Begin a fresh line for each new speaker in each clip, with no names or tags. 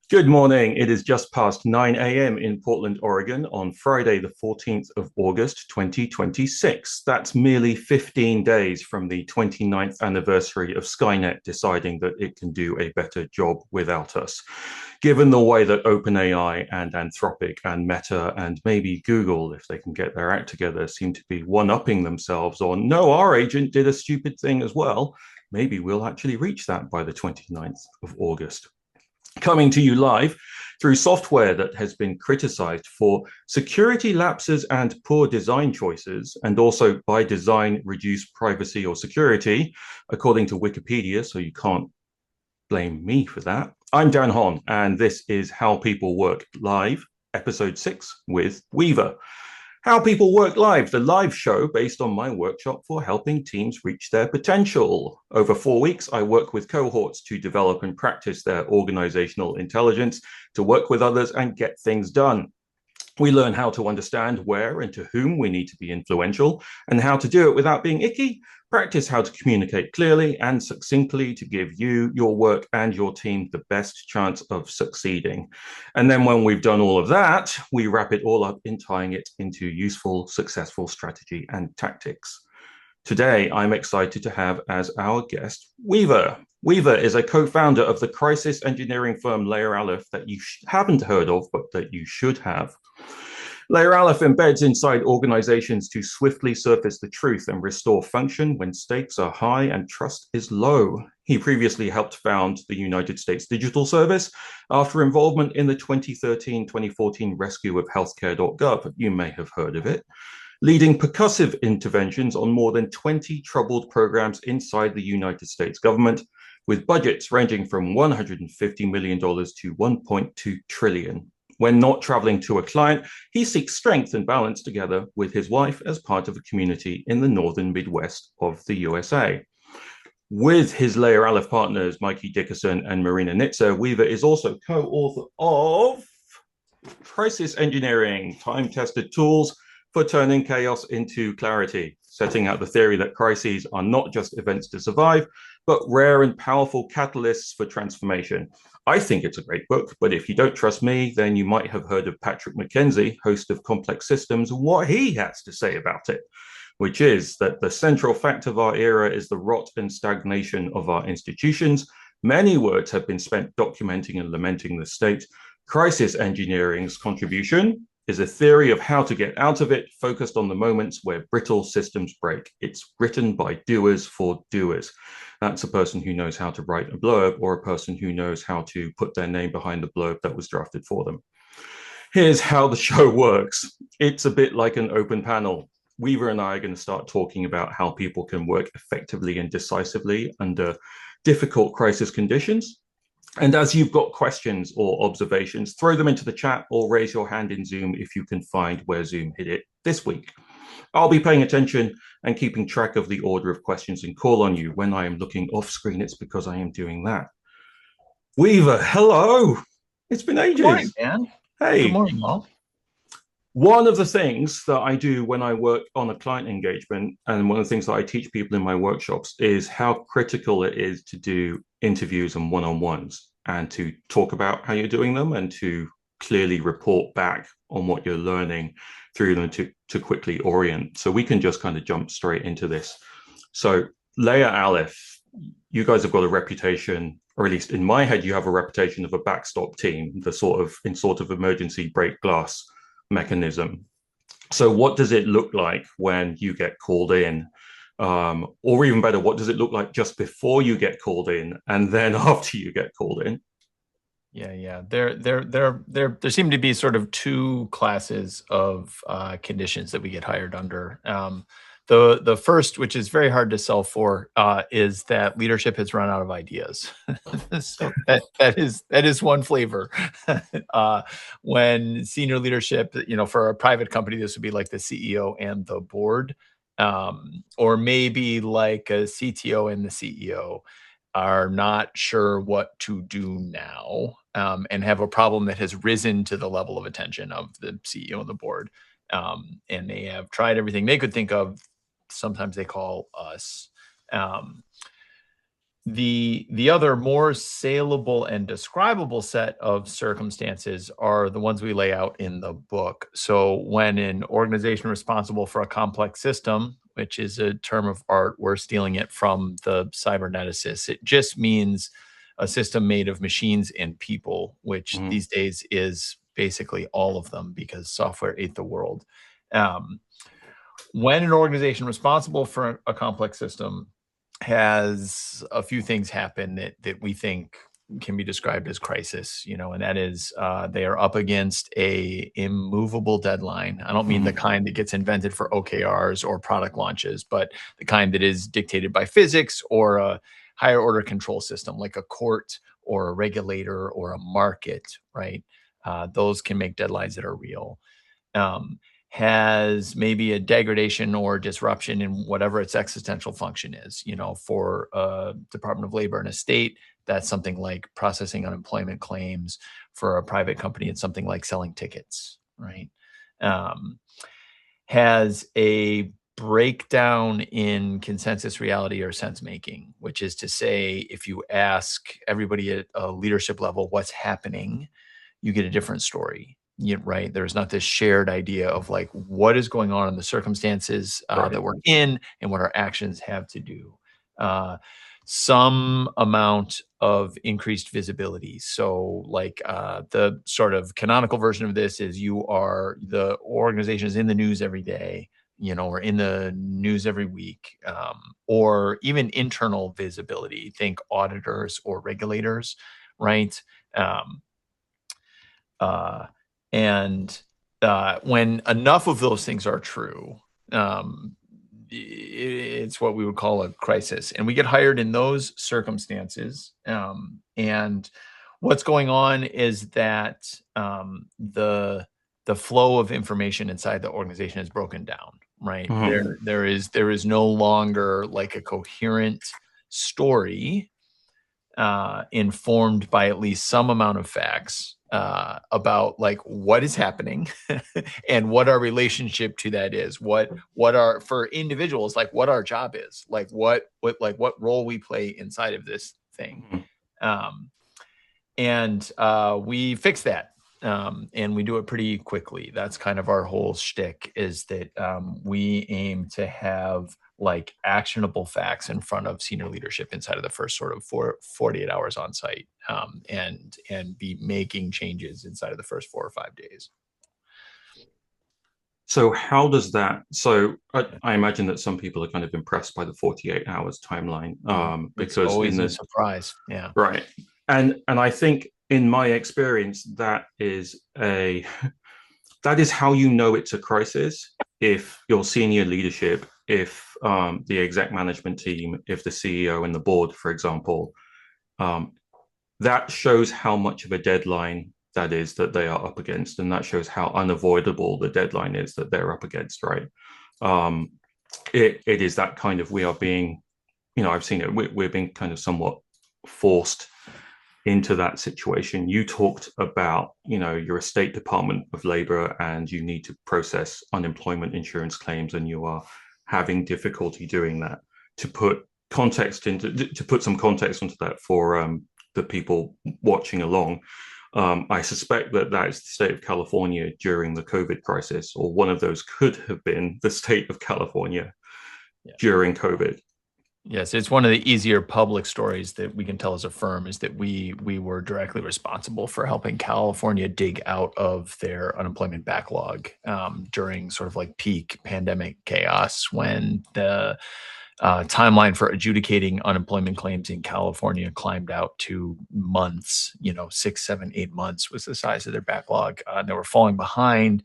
Good morning. It is just past 9 a.m. in Portland, Oregon on Friday, the 14th of August, 2026. That's merely 15 days from the 29th anniversary of Skynet deciding that it can do a better job without us. Given the way that OpenAI and Anthropic and Meta and maybe Google, if they can get their act together, seem to be one-upping themselves on, no, our agent did a stupid thing as well, maybe we'll actually reach that by the 29th of August. Coming to you live through software that has been criticized for security lapses and poor design choices, and also by design reduced privacy or security, according to Wikipedia, so you can't blame me for that. I'm Dan Hon, and this is How People Work Live, episode 6 with Weaver. How People Work Live, the live show based on my workshop for helping teams reach their potential. Over 4 weeks, I work with cohorts to develop and practice their organizational intelligence, to work with others and get things done. We learn how to understand where and to whom we need to be influential and how to do it without being icky. Practice how to communicate clearly and succinctly to give you, your work, and your team the best chance of succeeding. And then when we've done all of that, we wrap it all up in tying it into useful, successful strategy and tactics. Today, I'm excited to have as our guest Weaver. Weaver is a co-founder of the crisis engineering firm Layer Aleph that you haven't heard of, but that you should have. Layer Aleph embeds inside organizations to swiftly surface the truth and restore function when stakes are high and trust is low. He previously helped found the United States Digital Service after involvement in the 2013-2014 rescue of healthcare.gov. You may have heard of it. Leading percussive interventions on more than 20 troubled programs inside the United States government, with budgets ranging from $150 million to $1.2 trillion. When not traveling to a client, he seeks strength and balance together with his wife as part of a community in the northern Midwest of the USA. With his Layer Aleph partners, Mikey Dickerson and Marina Nitzer, Weaver is also co-author of Crisis Engineering, Time-Tested Tools for Turning Chaos into Clarity, setting out the theory that crises are not just events to survive, but rare and powerful catalysts for transformation. I think it's a great book, but if you don't trust me, then you might have heard of Patrick McKenzie, host of Complex Systems, and what he has to say about it, which is that the central fact of our era is the rot and stagnation of our institutions. Many words have been spent documenting and lamenting the state. Crisis engineering's contribution is a theory of how to get out of it, focused on the moments where brittle systems break. It's written by doers for doers. That's a person who knows how to write a blurb or a person who knows how to put their name behind the blurb that was drafted for them. Here's how the show works. It's a bit like an open panel. Weaver and I are going to start talking about how people can work effectively and decisively under difficult crisis conditions. And as you've got questions or observations, throw them into the chat or raise your hand in Zoom if you can find where Zoom hit it this week. I'll be paying attention and keeping track of the order of questions and call on you. When I am looking off screen, it's because I am doing that. Weaver, hello. It's been ages.
Good morning, Dan.
Hey.
Good morning, all.
One of the things that I do when I work on a client engagement, and one of the things that I teach people in my workshops, is how critical it is to do interviews and one-on-ones and to talk about how you're doing them and to clearly report back on what you're learning through them to quickly orient. So we can just kind of jump straight into this. So Layer Aleph, you guys have got a reputation, or at least in my head, you have a reputation of a backstop team, the sort of emergency break glass mechanism. So what does it look like when you get called in? Or even better, what does it look like just before you get called in and then after you get called in?
Yeah. There seem to be sort of two classes of conditions that we get hired under. The first, which is very hard to sell for, is that leadership has run out of ideas. So that is one flavor. When senior leadership, for a private company, this would be like the CEO and the board, or maybe like a CTO and the CEO are not sure what to do now, and have a problem that has risen to the level of attention of the CEO and the board. And they have tried everything they could think of. Sometimes they call us. The other more saleable and describable set of circumstances are the ones we lay out in the book. So when an organization responsible for a complex system, which is a term of art, we're stealing it from the cyberneticists. It just means a system made of machines and people, which
Mhm.
these days is basically all of them because software ate the world. Um, when an organization responsible for a complex system has a few things happen that we think can be described as crisis, and that is they are up against a immovable deadline. I don't mean the
Mhm.
kind that gets invented for OKRs or product launches, but the kind that is dictated by physics or a higher order control system like a court or a regulator or a market, right? Those can make deadlines that are real. um, has maybe a degradation or disruption in whatever its existential function is. For a Department of Labor and a state, that's something like processing unemployment claims. For a private company, it's something like selling tickets, right? Um, has a breakdown in consensus reality or sense making, which is to say, if you ask everybody at a leadership level what's happening, you get a different story. Right? There's not this shared idea of like what is going on in the circumstances
Right.
that we're in and what our actions have to do. Uh, some amount of increased visibility. So, like the sort of canonical version of this is the organization is in the news every day, or in the news every week, or even internal visibility. Think auditors or regulators, right? Um, uh, and when enough of those things are true, um, it's what we would call a crisis. And we get hired in those circumstances. And what's going on is that the flow of information inside the organization is broken down. Right
Mhm.
there is no longer like a coherent story informed by at least some amount of facts about like what is happening and what our relationship to that is. What are for individuals like what our job is, like what role we play inside of this thing.
Mhm.
Um, and we fix that. And we do it pretty quickly. That's kind of our whole shtick is that we aim to have like actionable facts in front of senior leadership inside of the first sort of 48 hours on site, and be making changes inside of the first 4 or 5 days.
So how does that? So I imagine that some people are kind of impressed by the 48 hours timeline,
It's
because in
always a
the
surprise. Yeah.
right, and I think in my experience that is how you know it's a crisis. If your senior leadership, if the exec management team, if the CEO and the board, for example, um, that shows how much of a deadline that is that they are up against, and that shows how unavoidable the deadline is that they're up against, right? Um, it is that kind of we are being, I've seen it. We're being kind of somewhat forced into that situation. You talked about, you're a state department of labor and you need to process unemployment insurance claims, and you are having difficulty doing that. To put some context into that for the people watching along, I suspect that that is the state of California during the COVID crisis, or one of those could have been the state of California
Yeah.
during COVID.
Yes, it's one of the easier public stories that we can tell as a firm is that we were directly responsible for helping California dig out of their unemployment backlog during sort of like peak pandemic chaos when the timeline for adjudicating unemployment claims in California climbed out to months. 6, 7, 8 months was the size of their backlog. They were falling behind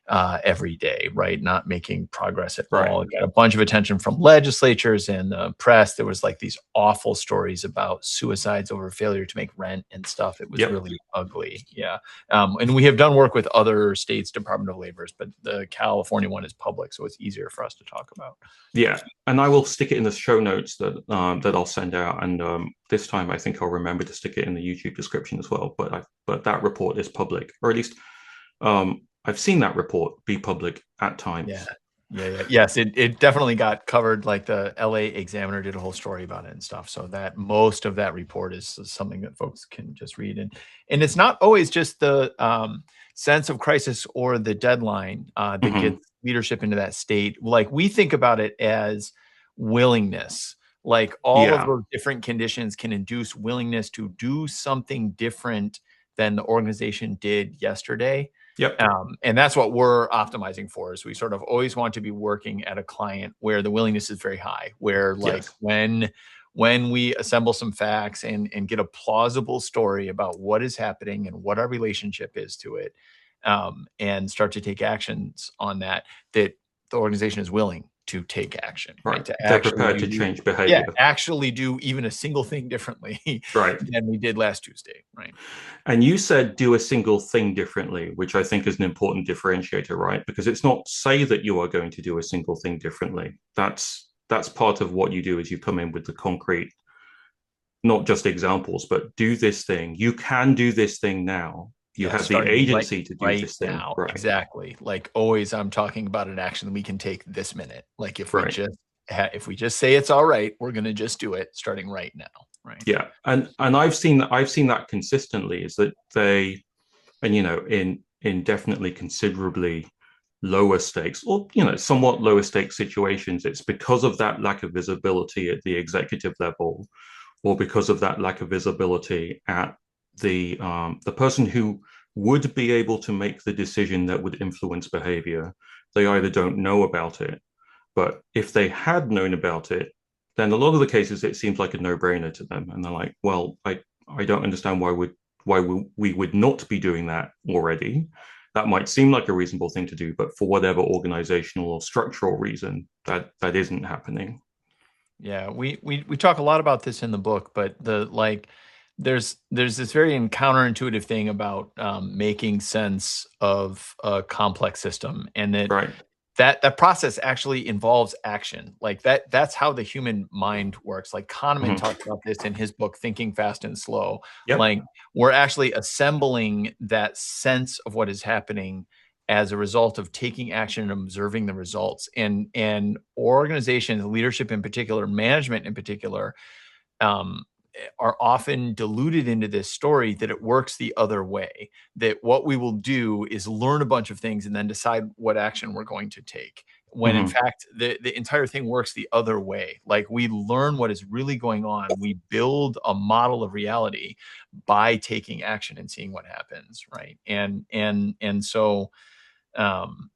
every day, right? Not making progress at
Right.
all. It got a bunch of attention from legislatures and the press. There was like these awful stories about suicides over failure to make rent and stuff. It was
Yep.
really ugly. Yeah. And we have done work with other states' Department of Labors, but the California one is public, so it's easier for us to talk about.
Yeah, and I will stick it in the show notes that I'll send out, and this time I think I'll remember to stick it in the YouTube description as well. But that report is public, or at least I've seen that report be public at
Yeah.
times.
Yes, it definitely got covered. Like the LA Examiner did a whole story about it and stuff. So that most of that report is something that folks can just read. And it's not always just the sense of crisis or the deadline that
Hmm.
gets leadership into that state. Like we think about it as willingness. Like all of
Yeah.
those different conditions can induce willingness to do something different than the organization did yesterday.
Yep.
And that's what we're optimizing for is we sort of always want to be working at a client where the willingness is very high, where like
Yes.
when we assemble some facts and get a plausible story about what is happening and what our relationship is to it, and start to take actions on that, that the organization is willing to take action, right?
Right.
To
They're
actually
prepared to
do,
change
yeah,
behavior.
actually do even a single thing differently
Right.
than we did last Tuesday, right?
And you said do a single thing differently, which I think is an important differentiator, right? Because it's not say that you are going to do a single thing differently. That's part of what you do is you come in with the concrete, not just examples, but do this thing. You can do this thing now. You
Yeah,
have the
starting
agency to do
right
this thing.
now.
Right.
Exactly. Like always I'm talking about an action that we can take this minute. Like
Right.
if we just say it's all right, we're going to just do it starting right now, right?
Yeah. And I've seen that consistently is that they and in definitely considerably lower stakes or somewhat lower stakes situations, it's because of that lack of visibility at the executive level or because of that lack of visibility at the person who would be able to make the decision that would influence behavior. They either don't know about it, but if they had known about it, then a lot of the cases it seems like a no-brainer to them, and they're like, well, I don't understand why we would not be doing that already. That might seem like a reasonable thing to do, but for whatever organizational or structural reason, that isn't happening.
Yeah, we talk a lot about this in the book, but the like there's this very counterintuitive thing about making sense of a complex system, and
Right.
that process actually involves action. Like that's how the human mind works. Like Kahneman
Mhm.
talks about this in his book Thinking Fast and Slow.
Yep.
Like we're actually assembling that sense of what is happening as a result of taking action and observing the results. And organizations, leadership in particular, management in particular, um, are often diluted into this story that it works the other way. That what we will do is learn a bunch of things and then decide what action we're going to take. When in
Mhm.
fact, the entire thing works the other way. Like we learn what is really going on. We build a model of reality by taking action and seeing what happens, right? And so um,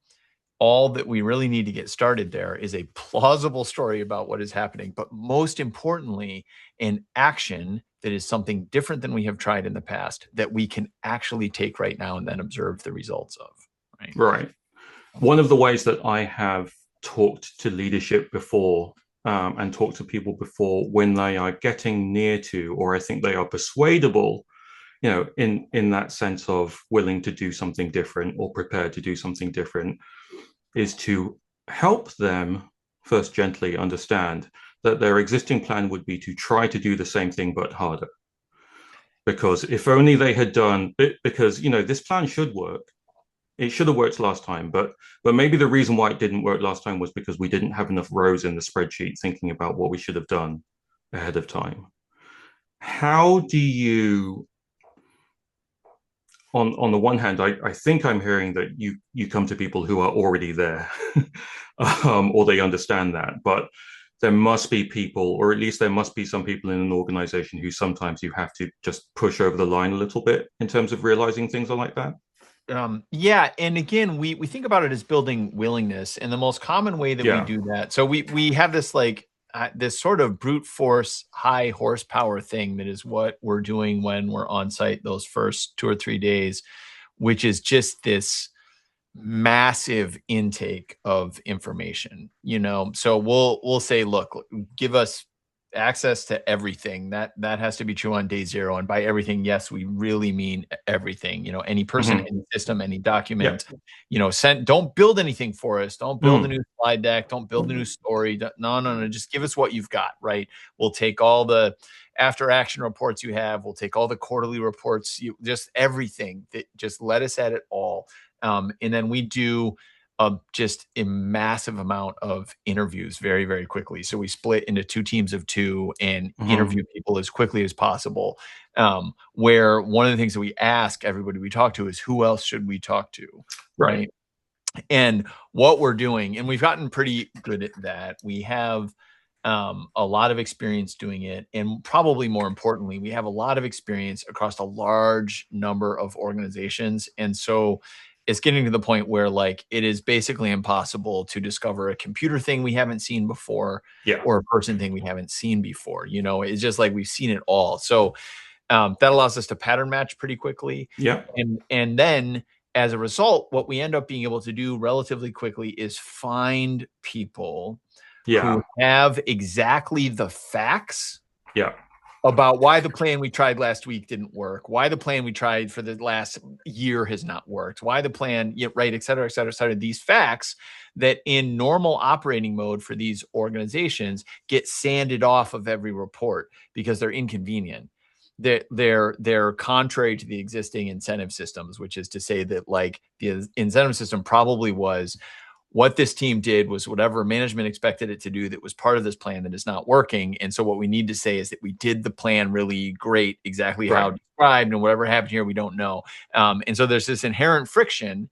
all that we really need to get started there is a plausible story about what is happening, but most importantly, an action that is something different than we have tried in the past that we can actually take right now and then observe the results of, right?
Right. One of the ways that I have talked to leadership before and talked to people before when they are getting near to, or I think they are persuadable, in that sense of willing to do something different or prepared to do something different, is to help them first gently understand that their existing plan would be to try to do the same thing but harder. Because if only they had done it, because this plan should work. It should have worked last time, but maybe the reason why it didn't work last time was because we didn't have enough rows in the spreadsheet thinking about what we should have done ahead of time. How do you on the one hand, I think I'm hearing that you come to people who are already there, or they understand that. But there must be people, or at least there must be some people in an organization who sometimes you have to just push over the line a little bit in terms of realizing things are like that.
Yeah, and again, we think about it as building willingness, and the most common way that we
Yeah.
do that. So we have this like this sort of brute force, high horsepower thing that is what we're doing when we're on site those first 2 or 3 days, which is just this massive intake of information. So we'll say, look, give us access to everything. That has to be true on day zero, and by everything, yes, we really mean everything. Any person,
Mm-hmm.
any system, any
Yeah.
document. Don't build anything for us. Don't build a
Mm.
new slide deck. Don't build a new story. No, no, no, just give us what you've got, right? We'll take all the after action reports you have. We'll take all the quarterly reports, just everything. That just let us at it all. And then we do just a massive amount of interviews very, very quickly. So we split into two teams of two and
Hmm.
interview people as quickly as possible. Where one of the things that we ask everybody we talk to is, who else should we talk to?
Right.
Right. And what we're doing, and we've gotten pretty good at that. We have a lot of experience doing it. And probably more importantly, we have a lot of experience across a large number of organizations. And so it's getting to the point where like it is basically impossible to discover a computer thing we haven't seen before
Yeah.
or a person thing we haven't seen before. You know, it's just like we've seen it all. So that allows us to pattern match pretty quickly.
Yeah.
And then as a result, what we end up being able to do relatively quickly is find people
Yeah.
who have exactly the facts
Yeah.
about why the plan we tried last week didn't work, why the plan we tried for the last year has not worked, why the plan, yeah, right, et cetera, et cetera, et cetera. These facts that in normal operating mode for these organizations get sanded off of every report because they're inconvenient. They're contrary to the existing incentive systems, which is to say that like the incentive system probably was what this team did was whatever management expected it to do that was part of this plan that is not working. And so what we need to say is that we did the plan really great, exactly how
Right.
described, and whatever happened here, we don't know. And so there's this inherent friction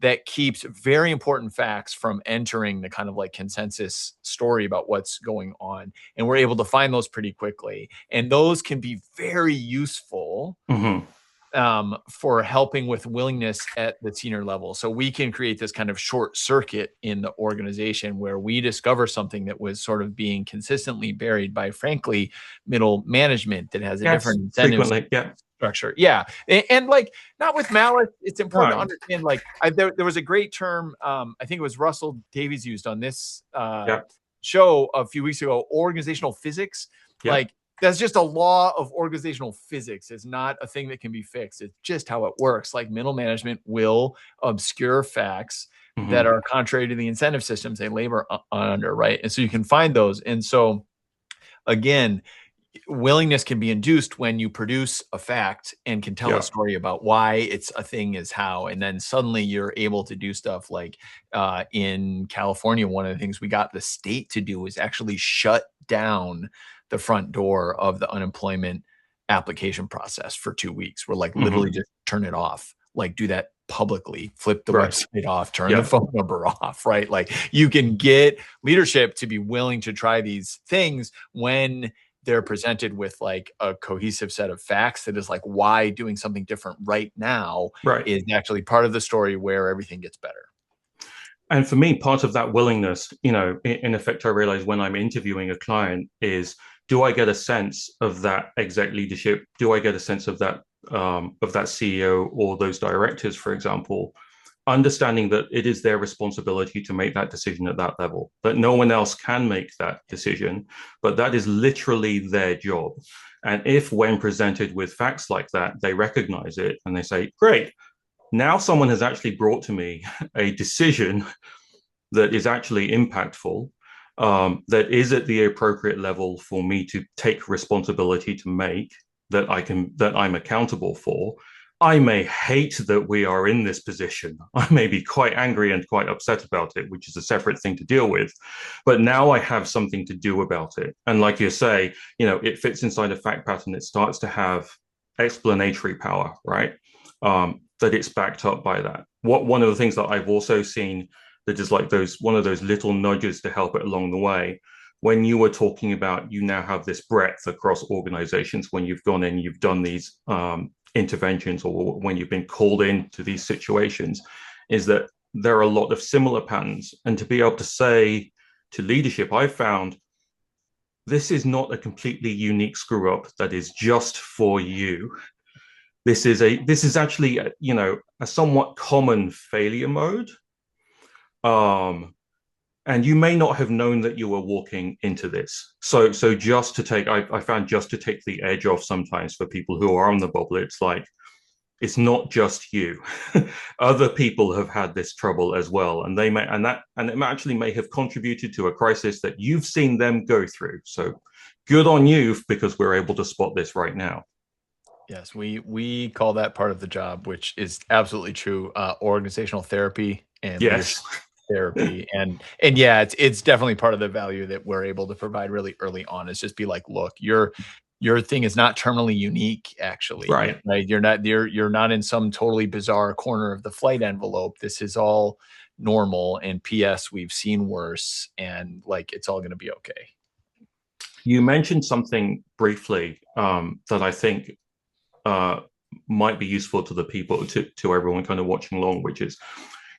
that keeps very important facts from entering the kind of like consensus story about what's going on. And we're able to find those pretty quickly. And those can be very useful
Hmm.
for helping with willingness at the senior level. So we can create this kind of short circuit in the organization where we discover something that was sort of being consistently buried by, frankly, middle management that has a
Yes.
different incentives
Frequently. Yeah.
structure. Yeah. And like, not with malice. It's important to
No.
understand, like, there was a great term, I think it was Russell Davies used on this
Yeah.
show a few weeks ago, organizational physics.
Yeah.
Like, that's just a law of organizational physics. It's not a thing that can be fixed. It's just how it works. Like middle management will obscure facts that
Hmm.
are contrary to the incentive systems they labor under, right? And so you can find those. And so again, willingness can be induced when you produce a fact and can tell a
Yeah.
story about why it's a thing is how, and then suddenly you're able to do stuff like in California, one of the things we got the state to do is actually shut down the front door of the unemployment application process for 2 weeks. We're like literally
Hmm.
just turn it off, like do that publicly, flip the
Right.
website off, turn the
Yeah.
phone number off, right? Like you can get leadership to be willing to try these things when they're presented with like a cohesive set of facts that is like why doing something different right now
Right.
is actually part of the story where everything gets better.
And for me, part of that willingness, in effect, I realize when I'm interviewing a client is, do I get a sense of that exec leadership? Do I get a sense of that CEO or those directors, for example, understanding that it is their responsibility to make that decision at that level, that no one else can make that decision, but that is literally their job. And if, when presented with facts like that, they recognize it and they say, great, now someone has actually brought to me a decision that is actually impactful, that is at the appropriate level for me to take responsibility to make, that I'm accountable for. I may hate that we are in this position. I may be quite angry and quite upset about it, which is a separate thing to deal with. But now I have something to do about it. And like you say, it fits inside a fact pattern. It starts to have explanatory power, right? That it's backed up by that. One of the things that I've also seen that is like one of those little nudges to help it along the way. When you were talking about, you now have this breadth across organizations when you've gone in, you've done these interventions, or when you've been called into these situations, is that there are a lot of similar patterns. And to be able to say to leadership, I found this is not a completely unique screw up that is just for you. This is actually a somewhat common failure mode. Um, and you may not have known that you were walking into this. So just to take, I found just to take the edge off sometimes for people who are on the bubble, it's like, it's not just you. Other people have had this trouble as well, and it actually may have contributed to a crisis that you've seen them go through. So good on you, because we're able to spot this right now.
Yes, we call that part of the job, which is absolutely true. Organizational therapy and leadership
Yes.
therapy. And yeah, it's definitely part of the value that we're able to provide really early on, is just be like, look, your thing is not terminally unique, actually.
Right.
Right? You're not in some totally bizarre corner of the flight envelope. This is all normal, and PS, we've seen worse, and like it's all going to be okay.
You mentioned something briefly that I think uh, might be useful to the people, to everyone kind of watching along, which is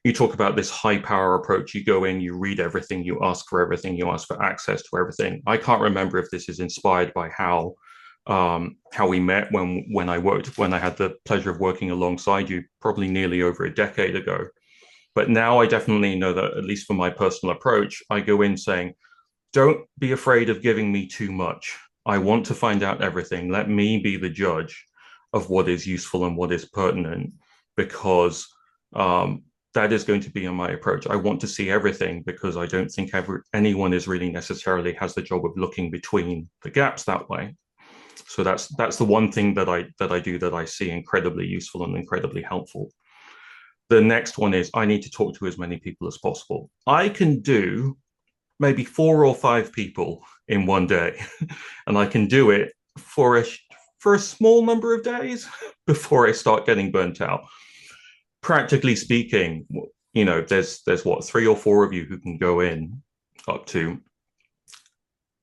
you talk about this high power approach. You go in, you read everything, you ask for everything, you ask for access to everything. I can't remember if this is inspired by how we met when I had the pleasure of working alongside you, probably nearly over a decade ago. But now I definitely know that, at least for my personal approach, I go in saying, don't be afraid of giving me too much. I want to find out everything. Let me be the judge of what is useful and what is pertinent, because that is going to be in my approach. I want to see everything, because I don't think anyone is really necessarily has the job of looking between the gaps that way. So that's the one thing that I do that I see incredibly useful and incredibly helpful. The next one is I need to talk to as many people as possible. I can do maybe 4 or 5 people in one day, and I can do it for a small number of days before I start getting burnt out. Practically speaking, there's what, 3 or 4 of you who can go in up to.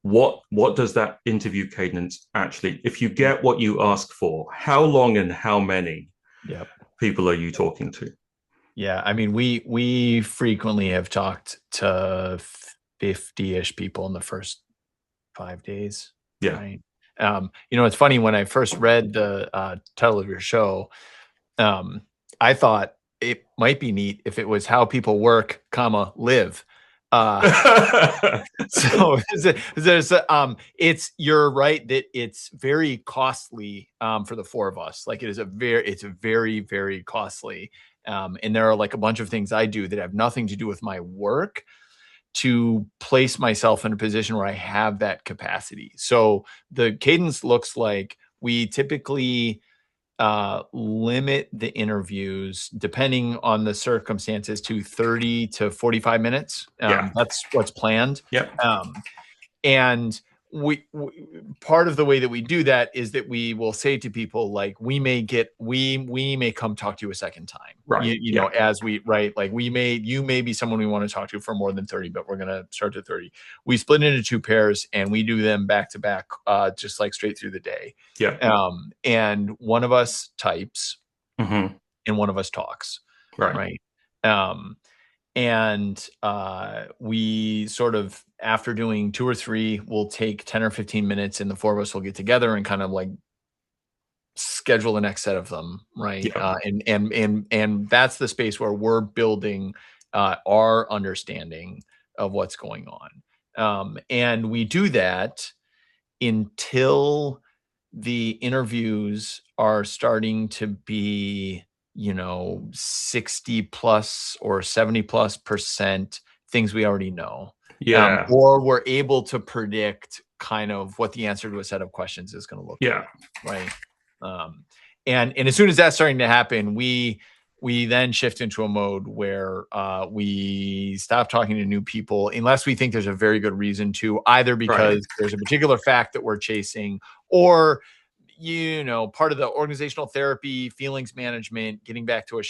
What does that interview cadence actually, if you get what you ask for, how long and how many
Yep.
people are you talking to?
Yeah, I mean, we frequently have talked to 50-ish people in the first 5 days,
Yeah.
right? It's funny, when I first read the title of your show, I thought it might be neat if it was how people work, comma, live. Uh, so it's you're right that it's very costly for the four of us. Like it's very, very costly. And there are like a bunch of things I do that have nothing to do with my work to place myself in a position where I have that capacity. So the cadence looks like we typically limit the interviews, depending on the circumstances, to 30 to 45 minutes.
Yeah.
That's what's planned.
Yeah.
And we part of the way that we do that is that we will say to people, like, we may come talk to you a second time,
Right.
you know, as we, right, like you may be someone we want to talk to for more than 30, but we're going to start at 30. We split into 2 pairs and we do them back to back, just like straight through the day.
Yeah.
And one of us types,
Mm-hmm.
and one of us talks,
Right.
right? And we sort of, after doing 2 or 3, we'll take 10 or 15 minutes, and the 4 of us will get together and kind of like schedule the next set of them, right?
Yeah.
And that's the space where we're building our understanding of what's going on. And we do that until the interviews are starting to be, 60 plus or 70 plus percent things we already know.
Yeah.
Or we're able to predict kind of what the answer to a set of questions is going to look
Yeah.
like, right? And as soon as that's starting to happen, we then shift into a mode where we stop talking to new people unless we think there's a very good reason to, either because there's a particular fact that we're chasing, or part of the organizational therapy, feelings management, getting back to a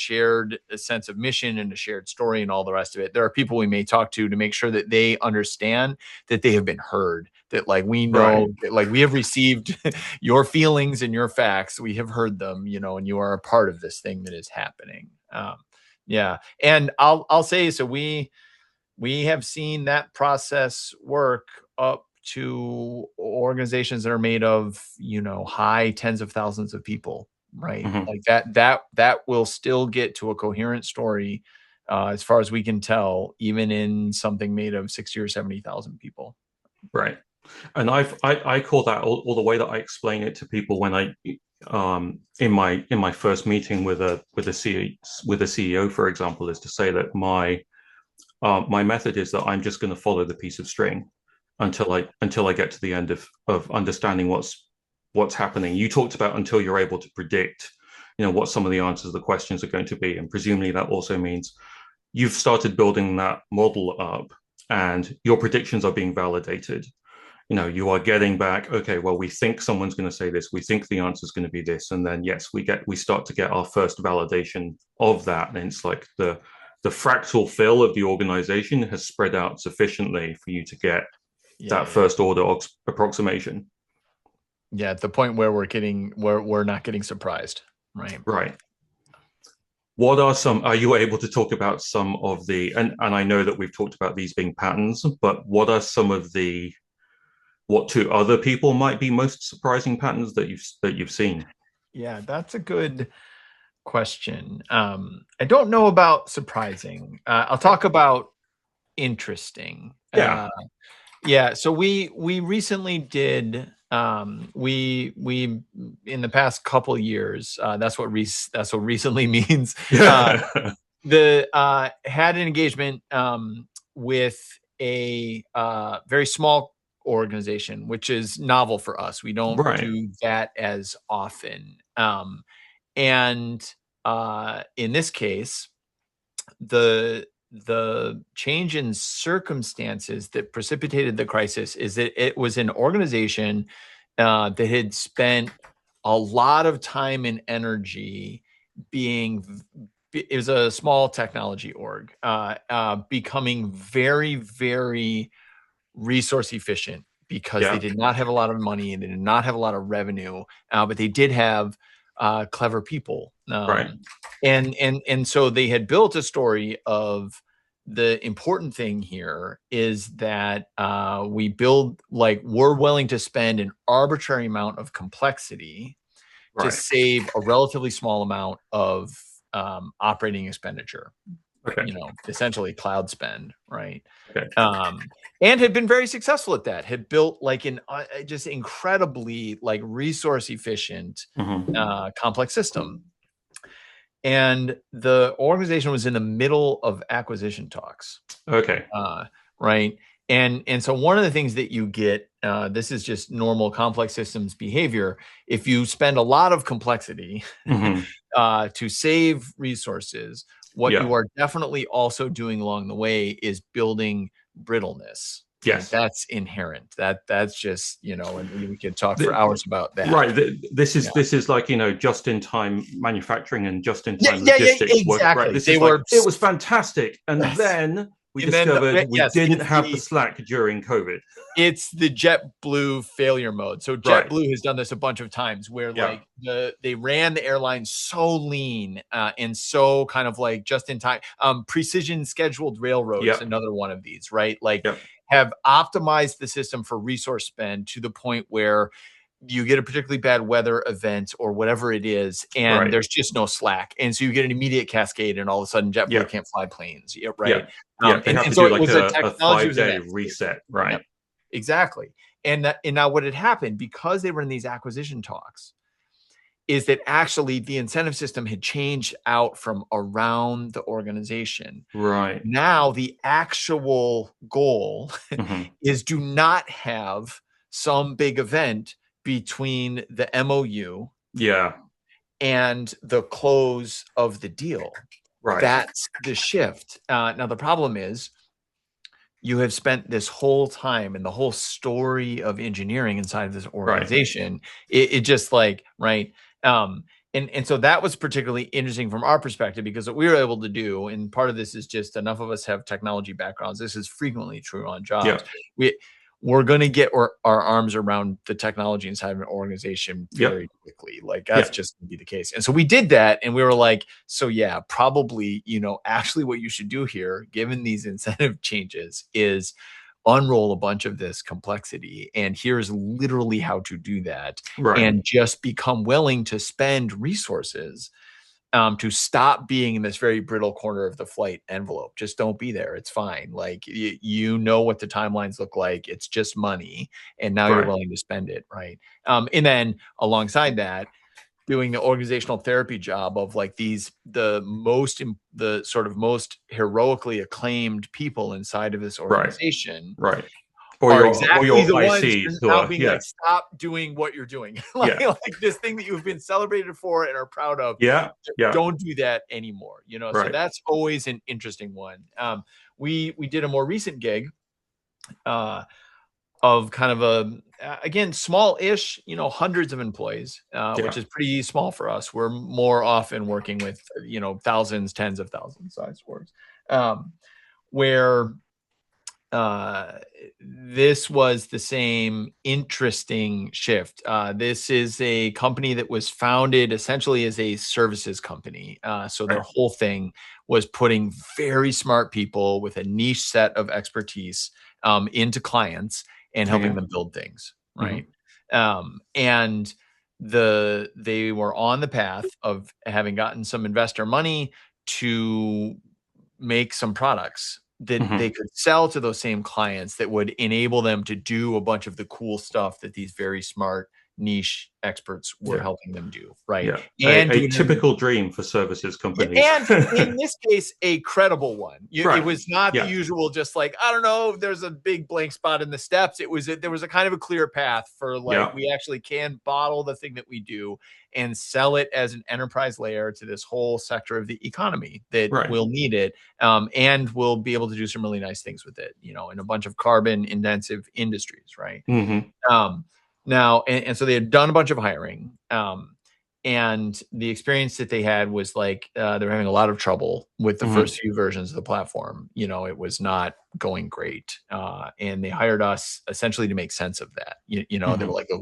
sense of mission and a shared story and all the rest of it. There are people we may talk to make sure that they understand that they have been heard, that like we know that like we have received your feelings and your facts. We have heard them, and you are a part of this thing that is happening. Yeah. And I'll say, so we have seen that process work up to organizations that are made of, high tens of thousands of people, right?
Mm-hmm.
Like that will still get to a coherent story, as far as we can tell, even in something made of 60 or 70,000 people.
Right. And I call that, all the way that I explain it to people when I in my first meeting with a CEO, for example, is to say that my method is that I'm just going to follow the piece of string until I get to the end of understanding what's happening. You talked about until you're able to predict, what some of the answers to the questions are going to be, and presumably that also means you've started building that model up and your predictions are being validated. You are getting back, okay, well, we think someone's going to say this, we think the answer is going to be this, and then yes, we start to get our first validation of that, and it's like the fractal fill of the organization has spread out sufficiently for you to get that first order approximation.
Yeah, at the point where we're not getting surprised, right?
Right. What are you able to talk about some of the, and I know that we've talked about these being patterns, but what are some of the, what to other people might be most surprising patterns that you've seen?
Yeah, that's a good question. I don't know about surprising. I'll talk about interesting.
Yeah.
Yeah, so we recently did we in the past couple years, that's what recently means. The had an engagement with a very small organization, which is novel for us. We don't
Right.
do that as often. And in this case, the change in circumstances that precipitated the crisis is that it was an organization that had spent a lot of time and energy being, it was a small technology org, becoming very, very resource efficient because they did not have a lot of money and they did not have a lot of revenue, but they did have clever people.
Right.
And so they had built a story of the important thing here is that we're willing to spend an arbitrary amount of complexity to save a relatively small amount of operating expenditure.
Okay.
Essentially cloud spend, right?
Okay.
And had been very successful at that. Had built like an just incredibly like resource efficient, complex system. And the organization was in the middle of acquisition talks.
Okay.
Right. And so one of the things that you get, this is just normal complex systems behavior. If you spend a lot of complexity to save resources, what you are definitely also doing along the way is building brittleness.
Yes.
That's inherent. That's just, and we could talk for hours about that.
Right. This is like, just in time manufacturing and just in time logistics.
Exactly.
Right. This is like, it was fantastic. And then we discovered we didn't have the slack during COVID.
It's the JetBlue failure mode. So JetBlue has done this a bunch of times where like they ran the airline so lean and so kind of like just in time. Precision scheduled railroads, another one of these, right? Like have optimized the system for resource spend to the point where you get a particularly bad weather event or whatever it is, and there's just no slack. And so you get an immediate cascade, and all of a sudden JetBlue can't fly planes. Right.
And so it was a 5-day reset. Right.
Yep. Exactly. And now what had happened, because they were in these acquisition talks, is that actually the incentive system had changed out from around the organization.
Right.
Now the actual goal is do not have some big event between the MOU and the close of the deal.
Right.
That's the shift. Now the problem is you have spent this whole time and the whole story of engineering inside of this organization. It just like, right. And so that was particularly interesting from our perspective, because what we were able to do, and part of this is just enough of us have technology backgrounds. This is frequently true on jobs. We're going to get our arms around the technology inside of an organization very quickly. Like that's just going to be the case. And so we did that, and we were like, so yeah, probably, actually what you should do here, given these incentive changes, is unroll a bunch of this complexity. And here's literally how to do that. And just become willing to spend resources to stop being in this very brittle corner of the flight envelope. Just don't be there. It's fine. Like, you know what the timelines look like. It's just money. And now you're willing to spend it. Right. And then alongside that, doing the organizational therapy job of like the sort of most heroically acclaimed people inside of this organization.
or
are
your
exactly the ones
ICs
you're
who
now
are,
being
yeah,
like, stop doing what you're doing.
yeah,
Like this thing that you've been celebrated for and are proud of.
yeah, yeah,
Don't do that anymore. So
right,
that's always an interesting one. We did a more recent gig uh, of kind of again, small-ish, hundreds of employees, which
yeah,
is pretty small for us. We're more often working with, thousands, tens of thousands size orgs, where this was the same interesting shift. This is a company that was founded essentially as a services company. So their
right,
whole thing was putting very smart people with a niche set of expertise into clients and helping
yeah,
them build things,
hmm,
right? And they were on the path of having gotten some investor money to make some products that
hmm,
they could sell to those same clients that would enable them to do a bunch of the cool stuff that these very smart niche experts were
yeah,
helping them do, right?
yeah.
And do
A
it in
typical dream for services
yeah,
companies.
and in this case, a credible one. It
Right.
was not the
Yeah.
usual, just like, I don't know, there's a big blank spot in the steps. There was a kind of a clear path for like,
Yeah.
we actually can bottle the thing that we do and sell it as an enterprise layer to this whole sector of the economy that
Right.
will need it, and will be able to do some really nice things with it, in a bunch of carbon intensive industries, right?
Hmm.
Um, Now, and so they had done a bunch of hiring. And the experience that they had was like they were having a lot of trouble with the
Hmm.
first few versions of the platform. It was not going great, and they hired us essentially to make sense of that. They were
Hmm.
like, "Look,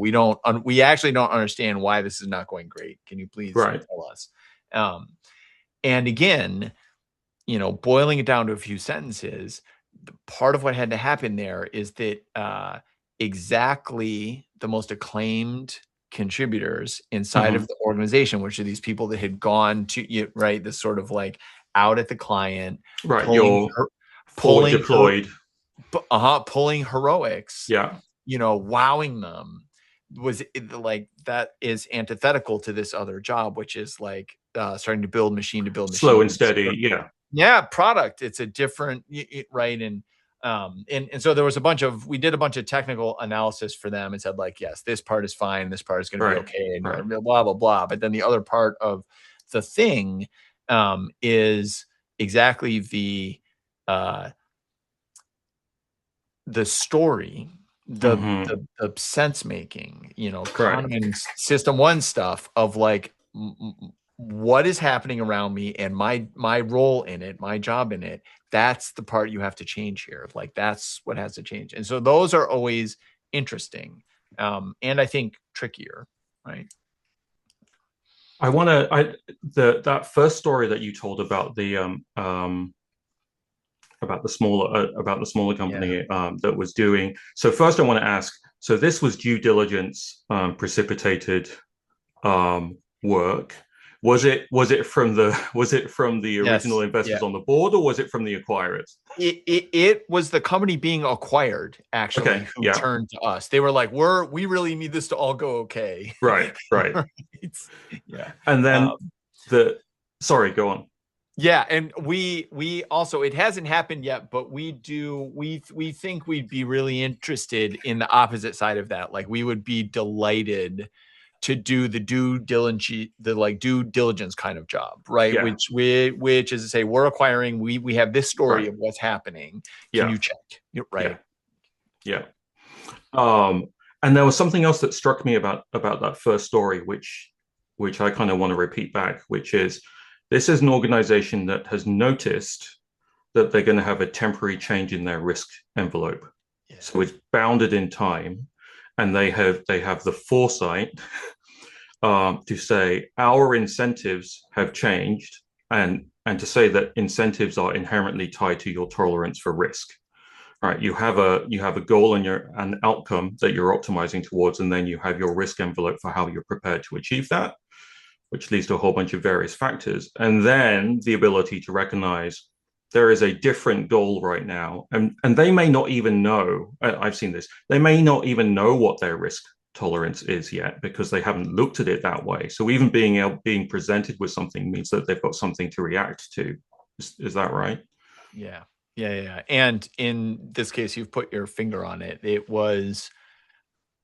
we actually don't understand why this is not going great. Can you please
Right.
tell us?" Um, and again, boiling it down to a few sentences, part of what had to happen there is that exactly the most acclaimed contributors inside
Hmm.
of the organization, which are these people that had gone to right, this sort of like out at the client,
Right.
pulling
You're
her,
forward
pulling her,
deployed.
pulling heroics,
Yeah.
wowing them like that is antithetical to this other job, which is like starting to build machine to build
Slow and
machines.
steady. Yeah.
Yeah, product. It's a different right. And so there was we did a bunch of technical analysis for them and said like, yes, this part is fine, this part is going to be
Right.
okay, and
Right.
blah blah blah. But then the other part of the thing is exactly uh the story,
Hmm.
the sense making,
Right.
Kahneman system one stuff of like what is happening around me and my role in it, my job in it. That's the part you have to change here. Like that's what has to change. And so those are always interesting, and I think trickier, right?
I want to. That first story that you told about the smaller
Yeah.
company that was doing. So first, I want to ask. So this was due diligence precipitated work. Was it from the original
Yes. Yeah.
investors on the board, or was it from the acquirers?
It was the company being acquired actually
Okay,
who
yeah,
turned to us. They were like, we really need this to all go okay.
right, right.
Right? Yeah.
And then
Um,
the sorry, go on.
yeah, and we also, it hasn't happened yet, but we think we'd be really interested in the opposite side of that. Like we would be delighted to do due diligence kind of job, right?
Yeah,
Which is to say, we're acquiring, we have this story
right.
of what's happening. Can
Yeah,
you check?
yeah,
Right?
yeah. Um, and there was something else that struck me about that first story, which I kind of want to repeat back, which is this is an organization that has noticed that they're going to have a temporary change in their risk envelope.
Yeah.
So it's bounded in time, and they have the foresight to say our incentives have changed, and to say that incentives are inherently tied to your tolerance for risk. Right, you have a goal and an outcome that you're optimizing towards, and then you have your risk envelope for how you're prepared to achieve that, which leads to a whole bunch of various factors, and then the ability to recognize there is a different goal right now, and they may not even know. I've seen this. They may not even know what their risk tolerance is yet because they haven't looked at it that way. So even being presented with something means that they've got something to react to. Is that right?
Yeah. Yeah. And in this case, you've put your finger on it. It was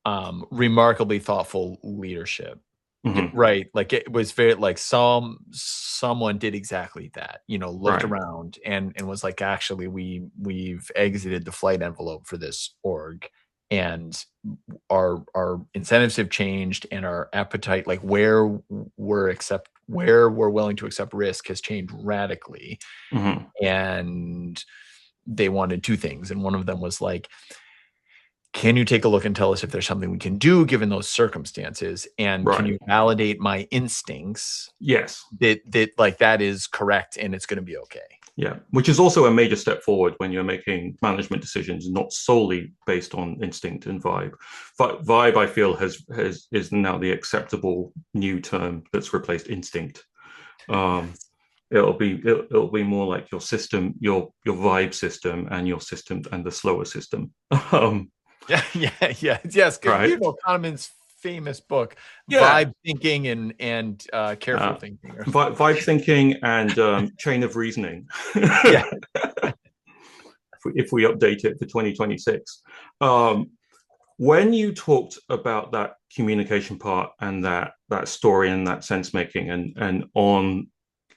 remarkably thoughtful leadership.
Hmm.
Right. Like it was very like someone did exactly that, looked
Right.
around and was like, actually, we've exited the flight envelope for this org, and our incentives have changed, and our appetite, like where we're willing to accept risk, has changed radically.
Hmm.
And they wanted two things. And one of them was like, can you take a look and tell us if there's something we can do given those circumstances? And can
Right.
you validate my instincts
Yes.
that like that is correct and it's going to be okay?
Yeah, which is also a major step forward when you're making management decisions, not solely based on instinct and vibe. Vibe, I feel, has is now the acceptable new term that's replaced instinct. Um, it'll be more like your system, your vibe system, and your system and the slower system.
Yes.
Right?
Kahneman's famous book,
Yeah.
Vibe Thinking and Careful
Uh,
Thinking.
vibe thinking and chain of reasoning.
Yeah.
If we update it for 2026. When you talked about that communication part and that story and that sense making, and on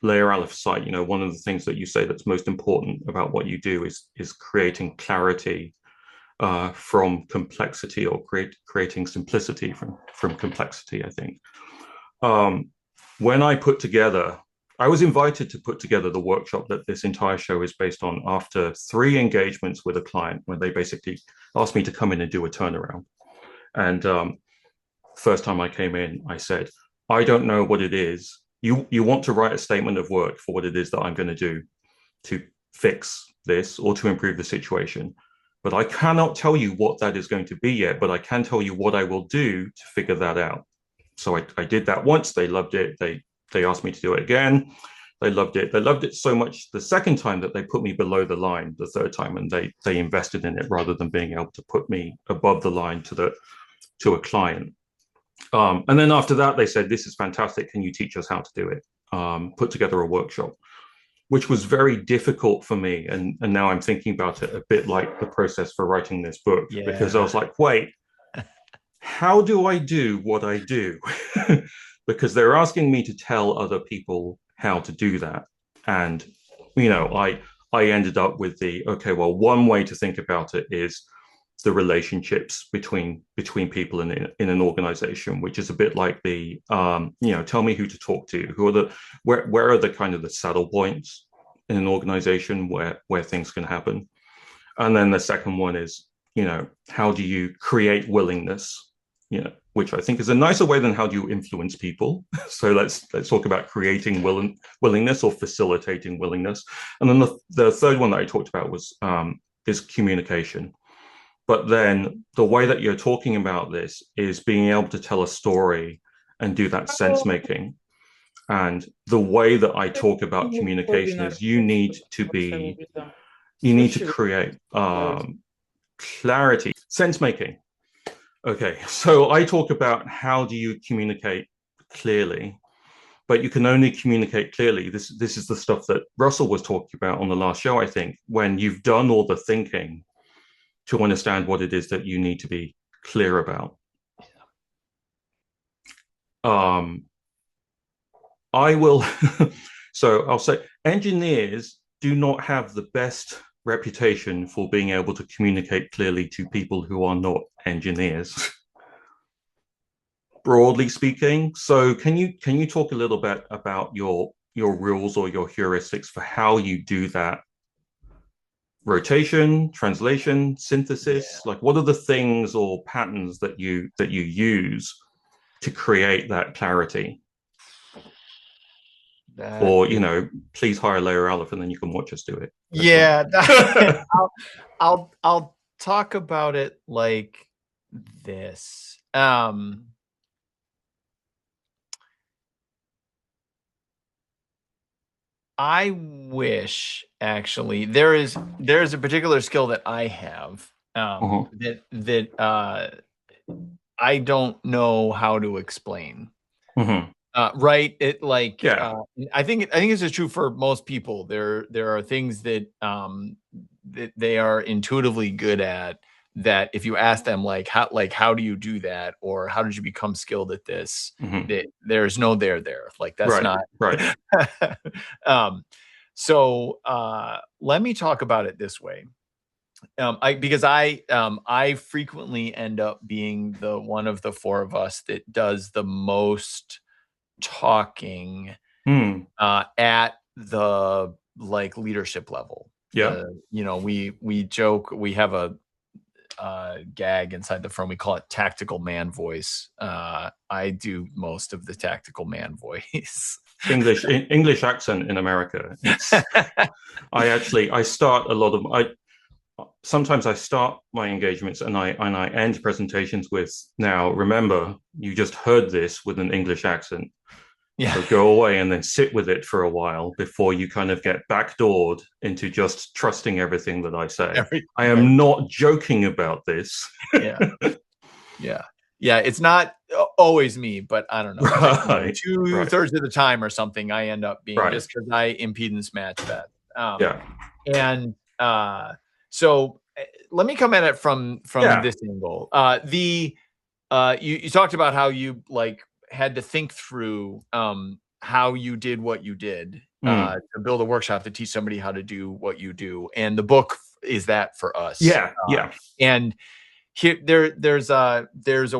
Layer Aleph site, one of the things that you say that's most important about what you do is creating clarity from complexity, or creating simplicity from complexity, I think. Um, when I was invited to put together the workshop that this entire show is based on after 3 engagements with a client, where they basically asked me to come in and do a turnaround. And first time I came in, I said, I don't know what it is. You want to write a statement of work for what it is that I'm going to do to fix this or to improve the situation. But I cannot tell you what that is going to be yet, but I can tell you what I will do to figure that out. So I did that once. They loved it. They asked me to do it again. They loved it. They loved it so much the second time that they put me below the line the third time, and they invested in it rather than being able to put me above the line to a client. And then after that, they said, "This is fantastic. Can you teach us how to do it?" Put together a workshop, which was very difficult for me. And now I'm thinking about it a bit like the process for writing this book, because I
Yeah.
was like, wait, how do I do what I do? Because they're asking me to tell other people how to do that. And, I ended up with okay, well, one way to think about it is the relationships between people in an organization, which is a bit like tell me who to talk to, where are the kind of the saddle points in an organization where things can happen. And then the second one is, how do you create willingness, which I think is a nicer way than how do you influence people. So let's talk about creating willingness or facilitating willingness. And then the third one that I talked about was is communication. But then the way that you're talking about this is being able to tell a story and do that sense making. And the way that I talk about communication is you need to create clarity, sense making. Okay, so I talk about how do you communicate clearly, but you can only communicate clearly. This is the stuff that Russell was talking about on the last show, I think, when you've done all the thinking to understand what it is that you need to be clear about. Um, I will, so I'll say engineers do not have the best reputation for being able to communicate clearly to people who are not engineers, broadly speaking. So can you talk a little bit about your rules or your heuristics for how you do that rotation, translation, synthesis?
Yeah.
Like, what are the things or patterns that you use to create that clarity?
That
Or,
is,
please hire Layer Aleph and then you can watch us do it. That's
yeah.
fine.
I'll talk about it like this. I wish actually there is a particular skill that I have
Uh-huh.
that I don't know how to explain.
Uh-huh.
Right. It like
Yeah.
I think this is true for most people. There are things that that they are intuitively good at, that if you ask them how do you do that, or how did you become skilled at this,
Hmm.
that there's no there. Like that's
Right.
not
Right.
um so let me talk about it this way. I frequently end up being the one of the four of us that does the most talking
Hmm.
at the like leadership level.
Yeah.
We joke, we have a gag inside the firm. We call it tactical man voice. I do most of the tactical man voice.
English accent in America. It's I start a lot of I sometimes I start my engagements and I end presentations with, now remember, you just heard this with an English accent.
Yeah.
So go away and then sit with it for a while before you kind of get backdoored into just trusting everything that I say. I am
Every,
not joking about this.
yeah. Yeah. Yeah. It's not always me, but I don't know, like
Right. Right.
2/3 of the time or something, I end up being,
Right.
just because I impedance match that.
Yeah.
And so let me come at it from
Yeah.
this angle. You talked about how you like had to think through how you did what you did
Mm.
to build a workshop to teach somebody how to do what you do, and the book is that for us.
Yeah. Yeah.
And here there's a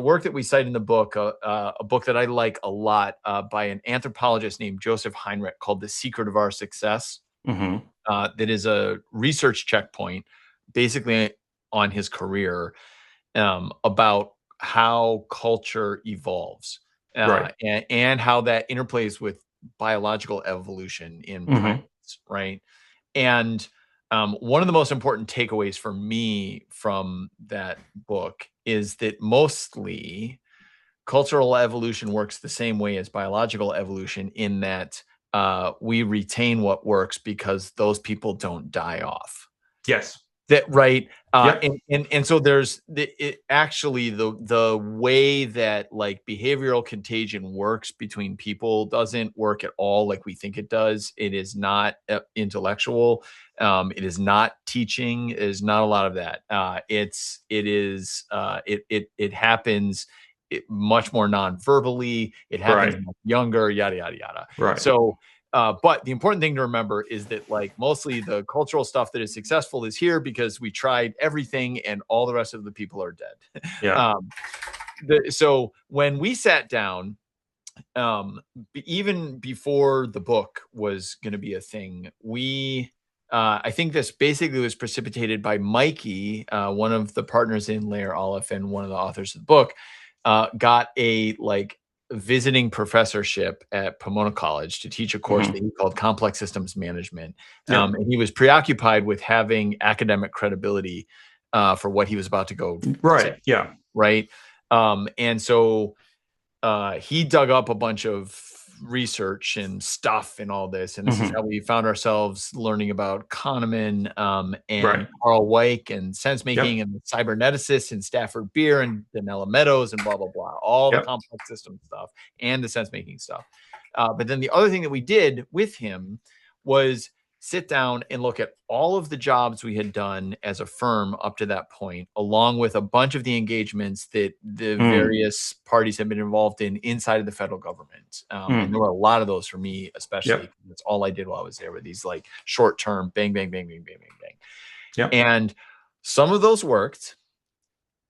work that we cite in the book, a book that I like a lot, by an anthropologist named Joseph Heinrich, called The Secret of Our Success.
Hmm.
That is a research checkpoint basically on his career, about how culture evolves,
Right.
and how that interplays with biological evolution in
Hmm.
primates, right? And one of the most important takeaways for me from that book is that mostly cultural evolution works the same way as biological evolution, in that we retain what works because those people don't die off.
Yes.
That right.
Yep.
And so there's actually the way that like behavioral contagion works between people doesn't work at all like we think it does. It is not intellectual. It is not teaching. It is not a lot of that. It happens much more non-verbally. It happens
Right.
much younger. Yada yada yada.
Right.
So but the important thing to remember is that like mostly the cultural stuff that is successful is here because we tried everything and all the rest of the people are dead.
Yeah.
um, so when we sat down, um, even before the book was going to be a thing, I think this basically was precipitated by Mikey, one of the partners in Layer Aleph and one of the authors of the book, got a like visiting professorship at Pomona College to teach a course that
Hmm.
he called Complex Systems Management.
Yeah.
And he was preoccupied with having academic credibility for what he was about to go say,
Right. Yeah.
right? And so he dug up a bunch of research and stuff and all this, and this is
Hmm.
how we found ourselves learning about Kahneman, and
Right.
Carl Weick and sense
Yep.
making and cyberneticists and Stafford Beer and Danella Meadows and blah blah blah, all the
Yep.
complex system stuff and the sense making stuff. But then the other thing that we did with him was sit down and look at all of the jobs we had done as a firm up to that point, along with a bunch of the engagements that the
Mm.
various parties have been involved in inside of the federal government. And
Mm.
there were a lot of those for me, especially.
Yep.
That's all I did while I was there, were these like short term bang, bang, bang, bang, bang, bang, bang.
Yep.
And some of those worked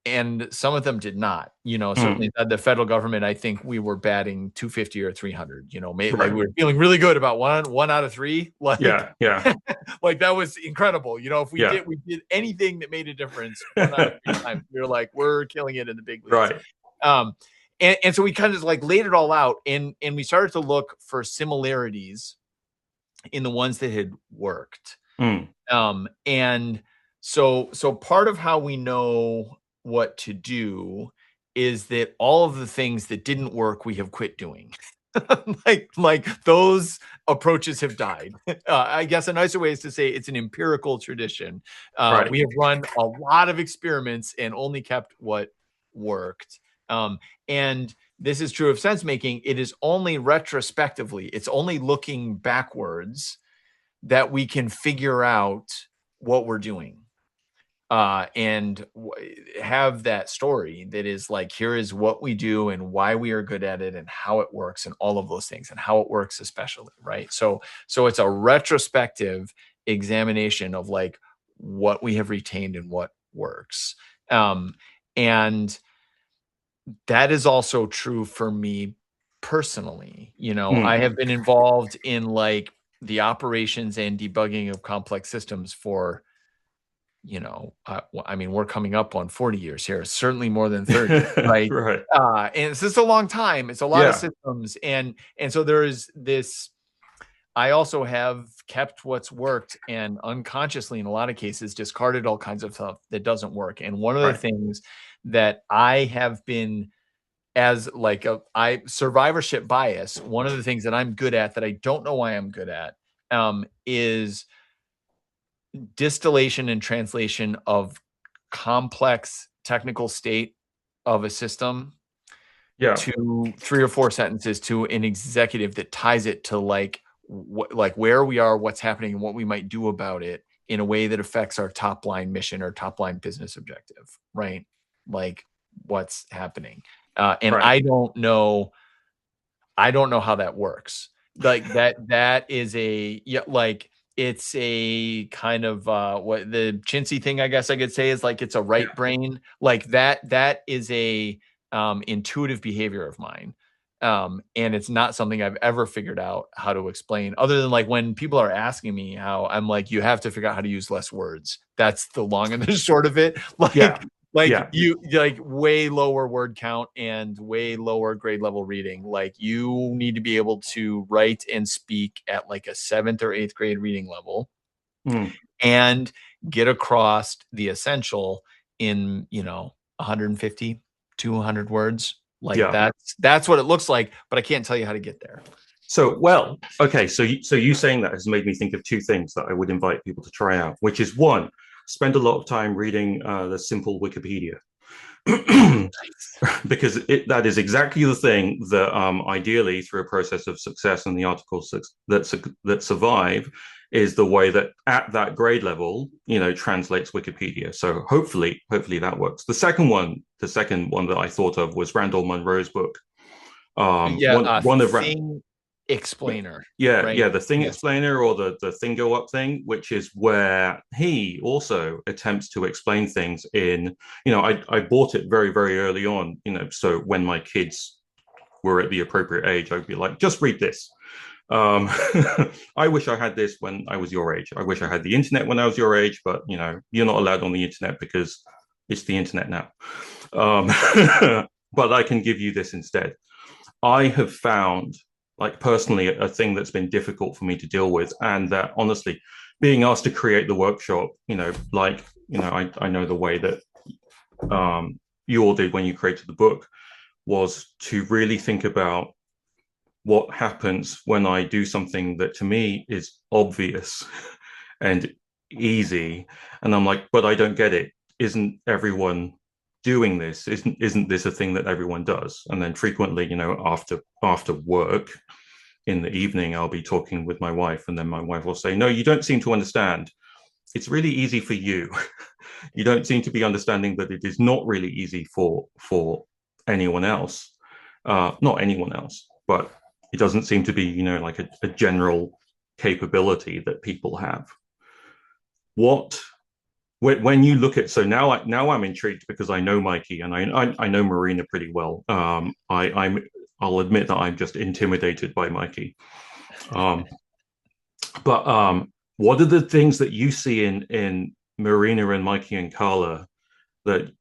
and some of them did not.
Mm.
Certainly the federal government, I think we were batting 250 or 300. Like
Right.
we were feeling really good about one out of three. Like,
Yeah. Yeah.
like that was incredible. If
Yeah.
we did anything that made a difference one out of three times, we were like, we're killing it in the big leagues.
Right.
Um, and so we kind of like laid it all out, and we started to look for similarities in the ones that had worked.
Mm.
And so part of how we know what to do is that all of the things that didn't work, we have quit doing. like those approaches have died. I guess a nicer way is to say it's an empirical tradition.
Right.
We have run a lot of experiments and only kept what worked. And this is true of sense making. It is only retrospectively, it's only looking backwards that we can figure out what we're doing, and have that story that is like, here is what we do and why we are good at it and how it works and all of those things and how it works especially, right? So it's a retrospective examination of like what we have retained and what works. And that is also true for me personally. I have been involved in like the operations and debugging of complex systems for, I mean, we're coming up on 40 years here, certainly more than 30, right?
Right.
And it's just a long time. It's a lot of
Yeah.
systems. And so there is this, I also have kept what's worked and unconsciously, in a lot of cases, discarded all kinds of stuff that doesn't work. And one of the
Right.
things that I have been, as like I survivorship bias, one of the things that I'm good at that I don't know why I'm good at, is distillation and translation of complex technical state of a system
Yeah.
to 3 or 4 sentences to an executive that ties it to like like where we are, what's happening, and what we might do about it in a way that affects our top line mission or top line business objective, right? Like what's happening. And
Right.
I don't know how that works. Like that is a, yeah, like it's a kind of what the chintzy thing I guess I could say is like it's a right
Yeah.
brain. Like that is a intuitive behavior of mine. And it's not something I've ever figured out how to explain, other than like when people are asking me how, I'm like, you have to figure out how to use less words. That's the long and the short of it.
Yeah.
Like
Yeah.
you like way lower word count and way lower grade level reading. Like you need to be able to write and speak at like a 7th or 8th grade reading level
Mm.
and get across the essential in, 150, 200 words. Like
Yeah.
that's what it looks like, but I can't tell you how to get there.
So, well, okay. So you saying that has made me think of two things that I would invite people to try out, which is one, spend a lot of time reading the simple Wikipedia. Because that is exactly the thing that ideally through a process of success and the articles that survive is the way that at that grade level translates Wikipedia. So hopefully that works. The second one that I thought of was Randall Munroe's book.
Yeah,
One of
thing explainer,
yeah,
right?
yeah, the thing
Yes.
explainer or the thing go up thing, which is where he also attempts to explain things in, I bought it very, very early on, so when my kids were at the appropriate age, I'd be like, just read this. I wish I had this when I was your age. I wish I had the internet when I was your age, but you're not allowed on the internet because it's the internet now. Um, but I can give you this instead. I have found, like personally, a thing that's been difficult for me to deal with, and that honestly, being asked to create the workshop, I know the way that you all did when you created the book was to really think about what happens when I do something that to me is obvious and easy, and I'm like, but I don't get it. Isn't everyone doing this? Isn't this a thing that everyone does? And then frequently, after work in the evening, I'll be talking with my wife, and then my wife will say, "No, you don't seem to understand. It's really easy for you. You don't seem to be understanding that it is not really easy for anyone else. Not anyone else, but it doesn't seem to be, like a general capability that people have. What when you look at, so now I'm intrigued because I know Mikey and I know Marina pretty well. I'll admit that I'm just intimidated by Mikey. Um, but what are the things that you see in Marina and Mikey and Carla that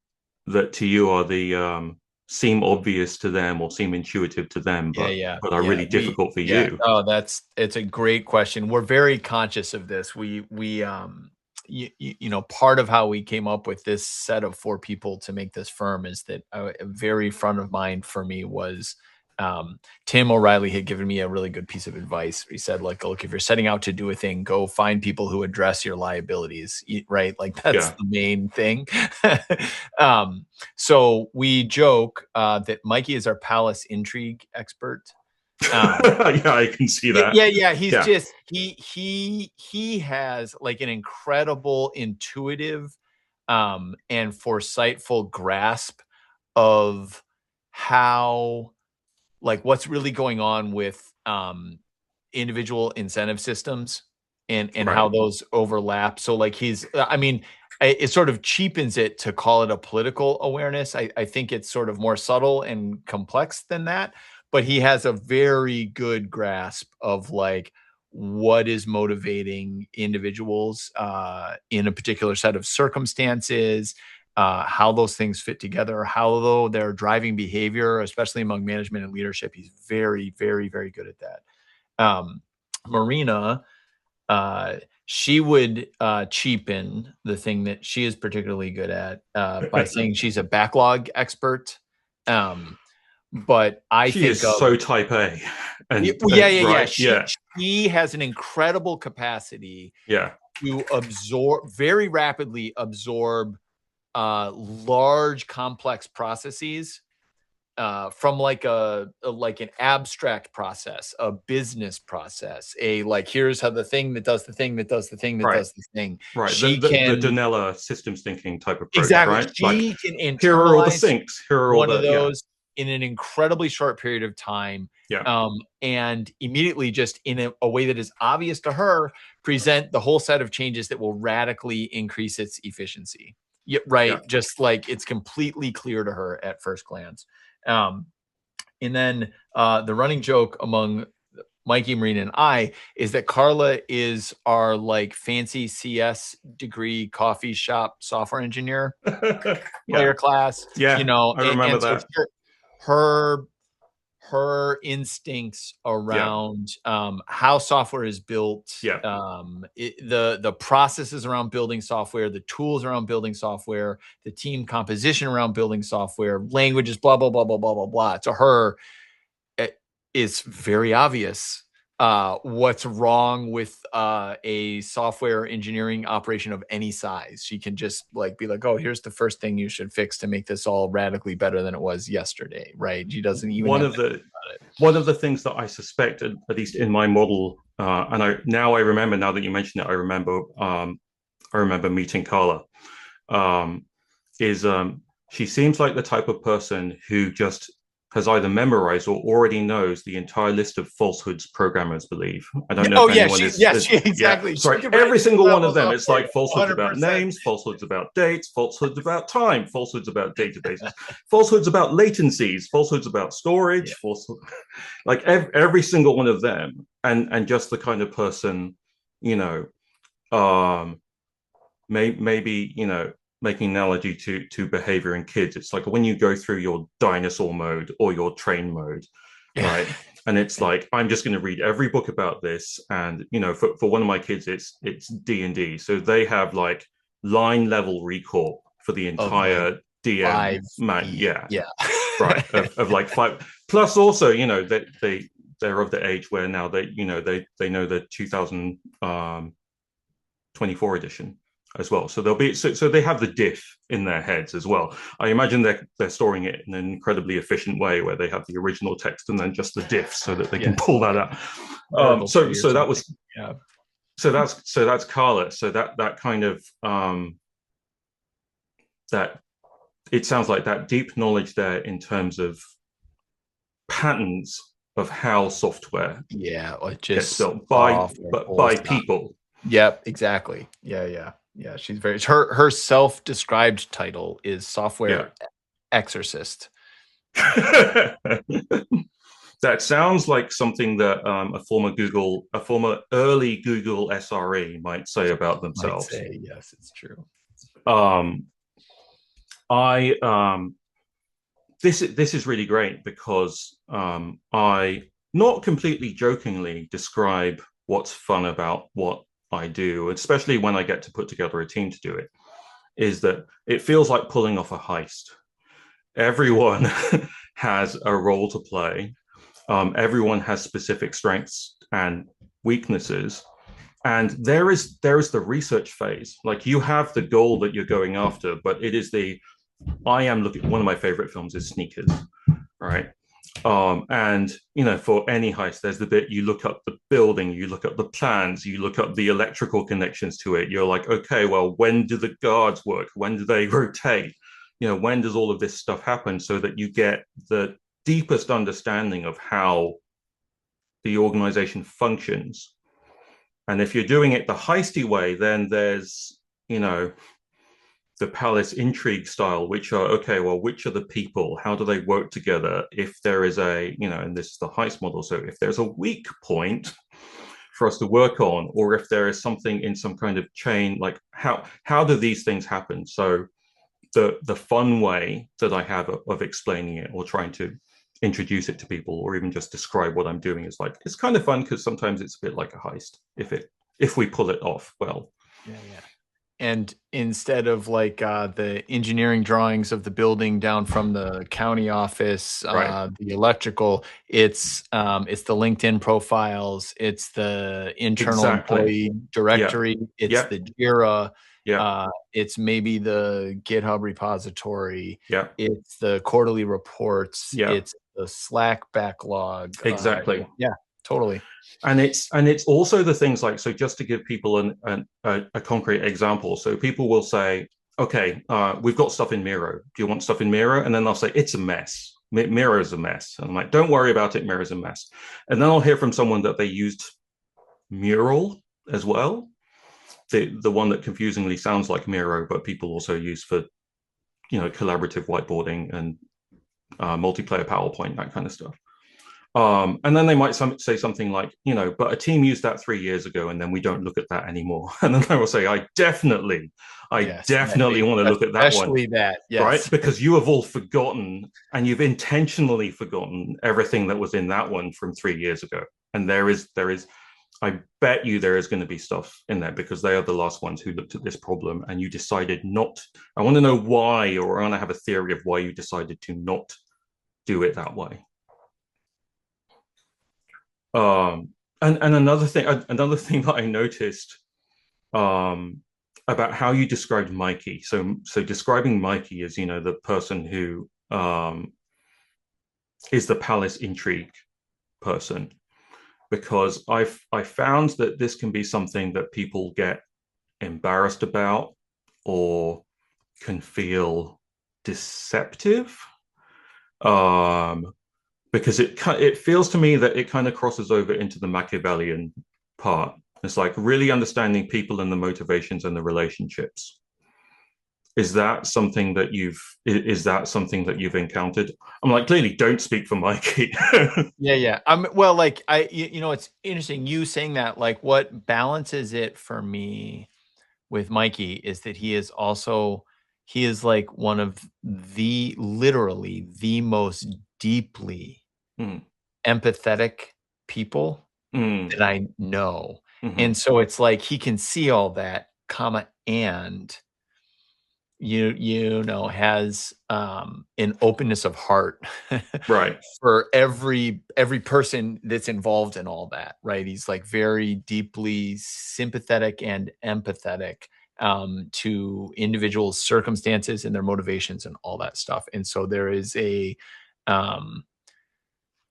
to you are the seem obvious to them or seem intuitive to them,
Yeah,
but
yeah,
are
yeah.
really difficult for
Yeah.
you?
Oh, it's a great question. We're very conscious of this. Part of how we came up with this set of 4 people to make this firm is that a very front of mind for me was Tim O'Reilly had given me a really good piece of advice. He said, like, look, if you're setting out to do a thing, go find people who address your liabilities, right? Like that's
Yeah.
the main thing. So we joke that Mikey is our palace intrigue expert.
Yeah, I can see that.
Yeah. He's
Yeah.
just he has like an incredible intuitive and foresightful grasp of how like what's really going on with individual incentive systems and how
Right.
those overlap. So like I mean, it sort of cheapens it to call it a political awareness. I think it's sort of more subtle and complex than that, but he has a very good grasp of like what is motivating individuals in a particular set of circumstances, how those things fit together, how though they're driving behavior, especially among management and leadership. He's very, very, very good at that. Marina, she would cheapen the thing that she is particularly good at by saying she's a backlog expert. But I
She
think
is
of
so type A, and
yeah.
right, yeah,
She has an incredible capacity
yeah,
to very rapidly absorb large complex processes from like like an abstract process, a business process, a like here's how the thing that does the thing that does the thing that
right,
does the thing.
right.
She
The
can
Donella systems thinking type approach,
exactly
right? Like,
she can
here are all the
internalize
sinks. Here are all
one of
the yeah,
those in an incredibly short period of time.
yeah,
And immediately, just in a way that is obvious to her, present the whole set of changes that will radically increase its efficiency. Yeah,
yeah.
right. Just like it's completely clear to her at first glance. Um, and then the running joke among Mikey, Marina, and I is that Carla is our like fancy CS degree coffee shop software engineer
Yeah,
player class, you
yeah.
know,
I remember
and so
that.
her her instincts
Yeah,
around how software is built,
yeah,
the processes around building software, the tools around building software, the team composition around building software, languages, blah blah blah blah blah blah blah. To her, it is very obvious what's wrong with a software engineering operation of any size. She can just like be like, oh, here's the first thing you should fix to make this all radically better than it was yesterday, right? She doesn't even
one
have
of
to
the
think about it.
one of the things that I suspect, at least in my model, and I remember now that you mention it, I remember meeting Carla. Um, is She seems like the type of person who just has either memorized or already knows the entire list of falsehoods programmers believe. I don't know
Oh
if
yeah,
anyone is
she
yeah,
exactly. She
sorry,
can write
every
these
single one of
levels
them.
up
It's
for you,
like falsehoods about
100%.
names, falsehoods about dates, falsehoods about time, falsehoods about databases, falsehoods about latencies, falsehoods about storage,
Yeah.
falsehood, like every single one of them, and just the kind of person, you know, um, maybe making an analogy to behavior in kids. It's like when you go through your dinosaur mode or your train mode, right? And it's like I'm just going to read every book about this, and for one of my kids, it's D&D, so they have like line level recall for the
Of like
entire DM
five
man.
feet.
Yeah,
Yeah.
right. Of like five. Plus, also, that they're of the age where now they know the 2024 edition as well. So so they have the diff in their heads as well. I imagine they're storing it in an incredibly efficient way where they have the original text and then just the diff so that they can
Yes.
pull that out.
Oracle
So
tree or
so that
something.
was
Yeah.
so that's Carla. So that kind of that it sounds like that deep knowledge there in terms of patterns of how software
Yeah, or
gets
just
built
software full
by
stop.
people.
Yep, exactly. Yeah. She's very her self-described title is
Yeah.
software exorcist.
That sounds like something that a former early Google SRE might say about
Might
themselves.
say yes, it's true.
Um, I This is really great because I not completely jokingly describe what's fun about what I do, especially when I get to put together a team to do it, is that it feels like pulling off a heist. Everyone has a role to play. Everyone has specific strengths and weaknesses, and there is the research phase. Like, you have the goal that you're going after, but it is the I am looking. One of my favorite films is Sneakers, right? And for any heist, there's the bit you look up the building, you look up the plans, you look up the electrical connections to it. You're like, okay, well, when do the guards work? When do they rotate? When does all of this stuff happen, so that you get the deepest understanding of how the organization functions. And if you're doing it the heisty way, then there's, the palace intrigue style, which are, okay, well, which are the people? How do they work together? If there is and this is the heist model. So if there's a weak point for us to work on, or if there is something in some kind of chain, like how do these things happen? So the fun way that I have of explaining it, or trying to introduce it to people, or even just describe what I'm doing, is like, it's kind of fun, because sometimes it's a bit like a heist if we pull it off well.
Yeah, yeah. And instead of like the engineering drawings of the building down from the county office,
Right.
the electrical, it's the LinkedIn profiles, it's the internal
Exactly.
employee
Yeah.
directory, it's
Yeah.
the Jira,
Yeah.
it's maybe the GitHub repository,
Yeah.
it's the quarterly reports,
Yeah.
it's the Slack backlog.
Exactly.
Yeah, totally.
And it's also the things like, so just to give people a concrete example. So people will say, okay, we've got stuff in Miro. Do you want stuff in Miro? And then they'll say, it's a mess. Miro is a mess. And I'm like, don't worry about it. Miro is a mess. And then I'll hear from someone that they used Mural as well. The one that confusingly sounds like Miro, but people also use for, collaborative whiteboarding and multiplayer PowerPoint, that kind of stuff. And then they might say something like, but a team used that 3 years ago, and then we don't look at that anymore. And then I will say, I
Yes,
definitely want to look at that one,
especially that.
right?
Yes.
Because you have all forgotten, and you've intentionally forgotten everything that was in that one from 3 years ago. And there is, I bet you there is going to be stuff in there, because they are the last ones who looked at this problem, and you decided not. I want to know why, or I want to have a theory of why you decided to not do it that way. And another thing that I noticed, um, about how you described Mikey. So describing Mikey as, the person who, is the palace intrigue person, because I found that this can be something that people get embarrassed about, or can feel deceptive. Um, because it feels to me that it kind of crosses over into the Machiavellian part. It's like really understanding people and the motivations and the relationships. Is that something that you've encountered? I'm like, clearly don't speak for Mikey.
Yeah, yeah. Well, like it's interesting you saying that. Like, what balances it for me with Mikey is that he is like one of literally the most deeply
Mm,
empathetic people
mm,
that I know. And
mhm.
so it's like he can see all that, comma, and has an openness of heart
Right.
for every person that's involved in all that, right? He's like very deeply sympathetic and empathetic to individuals' circumstances and their motivations and all that stuff. And so um,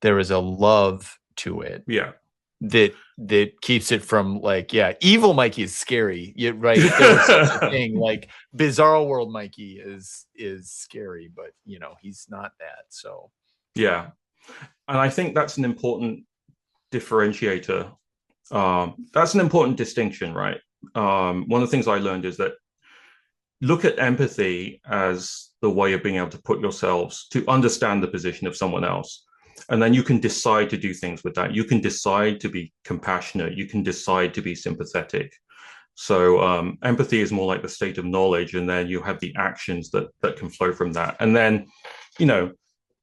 there is a love to it
Yeah.
that keeps it from, like, yeah, evil Mikey is scary. Right? If there was such a thing, like Bizarro World Mikey is scary, but he's not that. So
Yeah. And I think that's an important differentiator. That's an important distinction, right? One of the things I learned is that look at empathy as the way of being able to put yourselves to understand the position of someone else. And then you can decide to do things with that. You can decide to be compassionate. You can decide to be sympathetic. So empathy is more like the state of knowledge, and then you have the actions that can flow from that. And then, you know,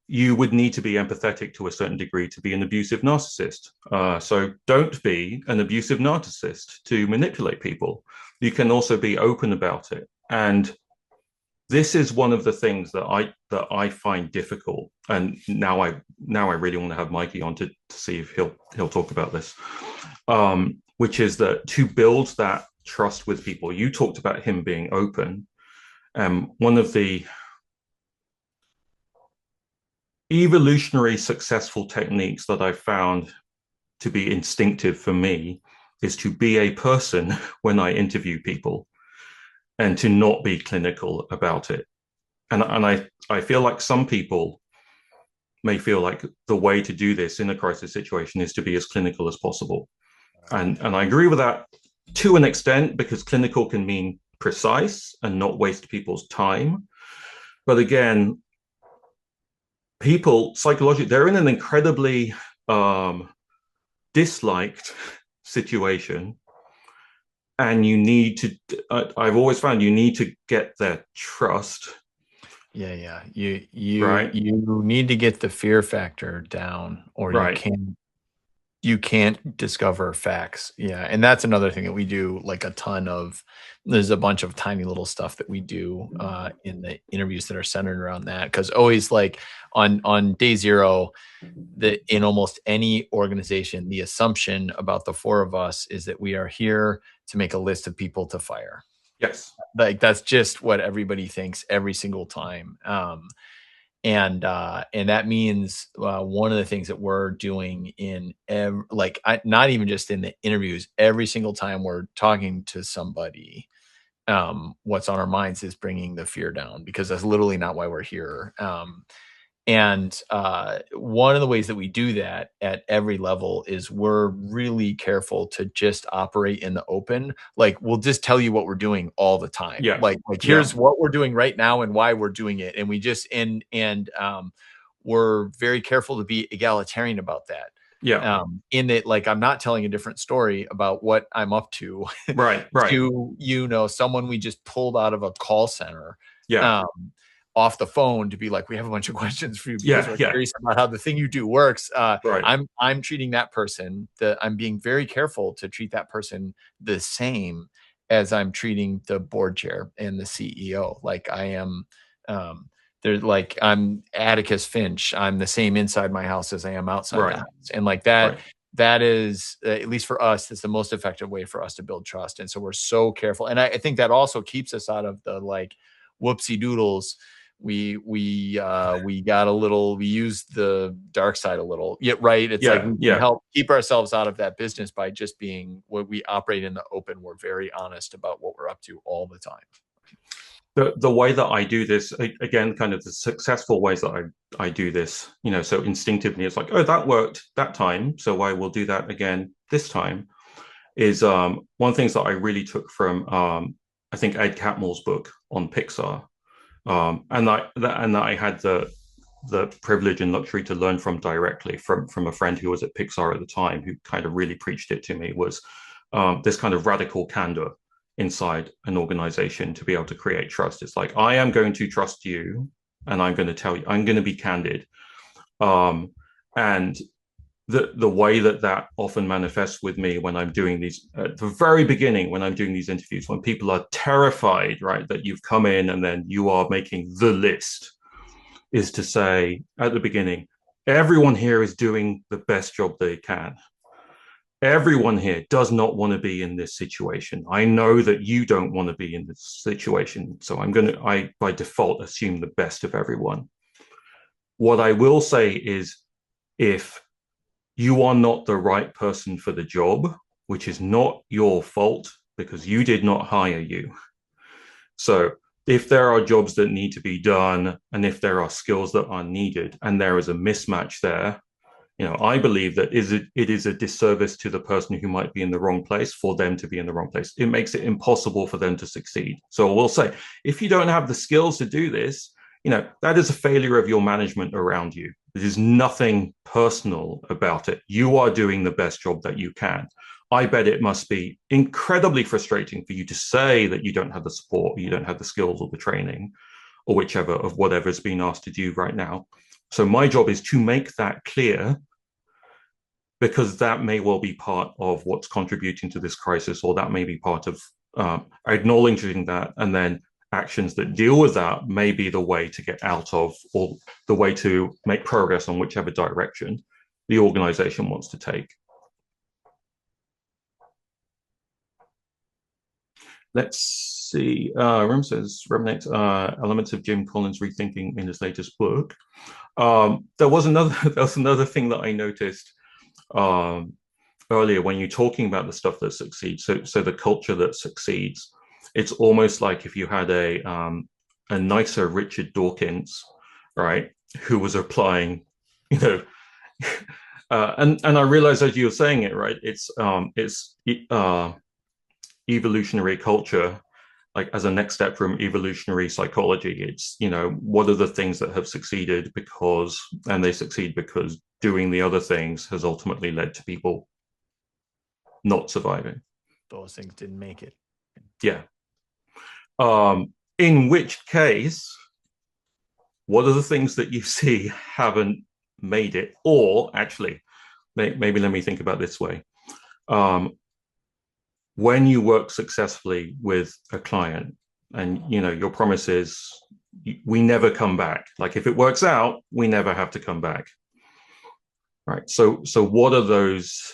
you would need to be empathetic to a certain degree to be an abusive narcissist. So don't be an abusive narcissist to manipulate people. You can also be open about it. And this is one of the things that I find difficult. And now I really want to have Mikey on to see if he'll talk about this. Which is that to build that trust with people, you talked about him being open. One of the evolutionary successful techniques that I found to be instinctive for me is to be a person when I interview people and to not be clinical about it. And I feel like some people may feel like the way to do this in a crisis situation is to be as clinical as possible. And I agree with that to an extent, because clinical can mean precise and not waste people's time. But again, people psychologically, they're in an incredibly disliked situation, and you need to, I've always found you need to get their trust.
Yeah. You
Right.
you need to get the fear factor down, or
Right.
you can't discover facts. Yeah. And that's another thing that we do like a ton of. There's a bunch of tiny little stuff that we do in the interviews that are centered around that. Cause always like on day zero, that in almost any organization, the assumption about the four of us is that we are here to make a list of people to fire.
Yes.
Like that's just what everybody thinks every single time. And that means one of the things that we're doing in not even just in the interviews, every single time we're talking to somebody, what's on our minds is bringing the fear down, because that's literally not why we're here. And one of the ways that we do that at every level is we're really careful to just operate in the open. Like we'll just tell you what we're doing all the time.
Yeah.
Like
Yeah.
here's what we're doing right now and why we're doing it. And we just and we're very careful to be egalitarian about that.
Yeah.
In that, like I'm not telling a different story about what I'm up to
Right. Right.
to someone we just pulled out of a call center.
Yeah.
Um, off the phone to be like, we have a bunch of questions for you because
Yeah.
we're
Yeah.
curious about how the thing you do works.
Right.
I'm treating that person that I'm being very careful to treat that person the same as I'm treating the board chair and the CEO. Like I am, they're like, I'm Atticus Finch. I'm the same inside my house as I am outside the
Right.
house. And like that,
Right.
that is at least for us, that's the most effective way for us to build trust. And so we're so careful. And I think that also keeps us out of the like whoopsie doodles. We got a little, we used the dark side a little. Yeah, right. It's like
Yeah.
we can
Yeah.
help keep ourselves out of that business by just being what we operate in the open. We're very honest about what we're up to all the time.
The way that I do this, again, kind of the successful ways that I do this, so instinctively it's like, oh, that worked that time, so I will do that again this time, is one of the things that I really took from I think Ed Catmull's book on Pixar. And I had the privilege and luxury to learn from directly from a friend who was at Pixar at the time, who kind of really preached it to me, was this kind of radical candor inside an organization to be able to create trust. It's like, I am going to trust you, and I'm going to tell you, I'm going to be candid. And the way that often manifests with me when I'm doing these at the very beginning, when I'm doing these interviews, when people are terrified, right, that you've come in and then you are making the list, is to say at the beginning, everyone here is doing the best job they can. Everyone here does not want to be in this situation. I know that you don't want to be in this situation. So I by default assume the best of everyone. What I will say is, if you are not the right person for the job, which is not your fault because you did not hire you. So if there are jobs that need to be done, and if there are skills that are needed, and there is a mismatch there, I believe that it is a disservice to the person who might be in the wrong place for them to be in the wrong place. It makes it impossible for them to succeed. So we'll say, if you don't have the skills to do this, that is a failure of your management around you. There's nothing personal about it. You are doing the best job that you can. I bet it must be incredibly frustrating for you to say that you don't have the support, or you don't have the skills or the training, or whichever of whatever's been asked to do right now. So my job is to make that clear, because that may well be part of what's contributing to this crisis, or that may be part of acknowledging that and then actions that deal with that may be the way to get out of, or the way to make progress on whichever direction the organization wants to take. Let's see. Rem says, Remnant, elements of Jim Collins' rethinking in his latest book. There was another thing that I noticed um, earlier when you're talking about the stuff that succeeds. So the culture that succeeds, it's almost like if you had a nicer Richard Dawkins, right, who was applying, you know, and I realize as you were saying it, right, it's evolutionary culture, like as a next step from evolutionary psychology. It's, what are the things that have succeeded because, and they succeed because doing the other things has ultimately led to people not surviving.
Those things didn't make it.
Yeah. In which case, what are the things that you see haven't made it? Or actually, maybe let me think about this way. When you work successfully with a client and your promise is we never come back, like if it works out, we never have to come back, right? So what are those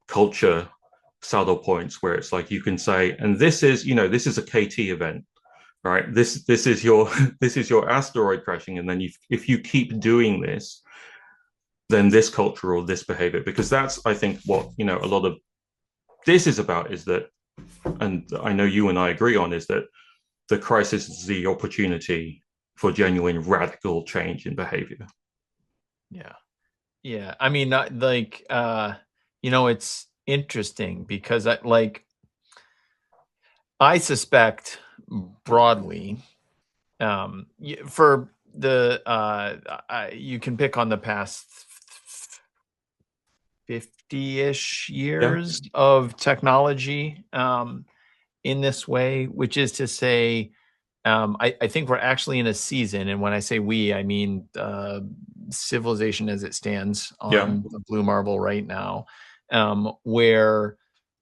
culture saddle points where it's like you can say, and this is a KT event, right? This is your this is your asteroid crashing, and then if you keep doing this, then this culture or this behavior, because that's, I think, what a lot of this is about, is that, and I know you and I agree on, is that the crisis is the opportunity for genuine radical change in behavior.
Yeah. I mean, it's interesting because I suspect broadly, for you can pick on the past 50-ish years of technology in this way, which is to say, I think we're actually in a season, and when I say we, I mean civilization as it stands on the blue marble right now, where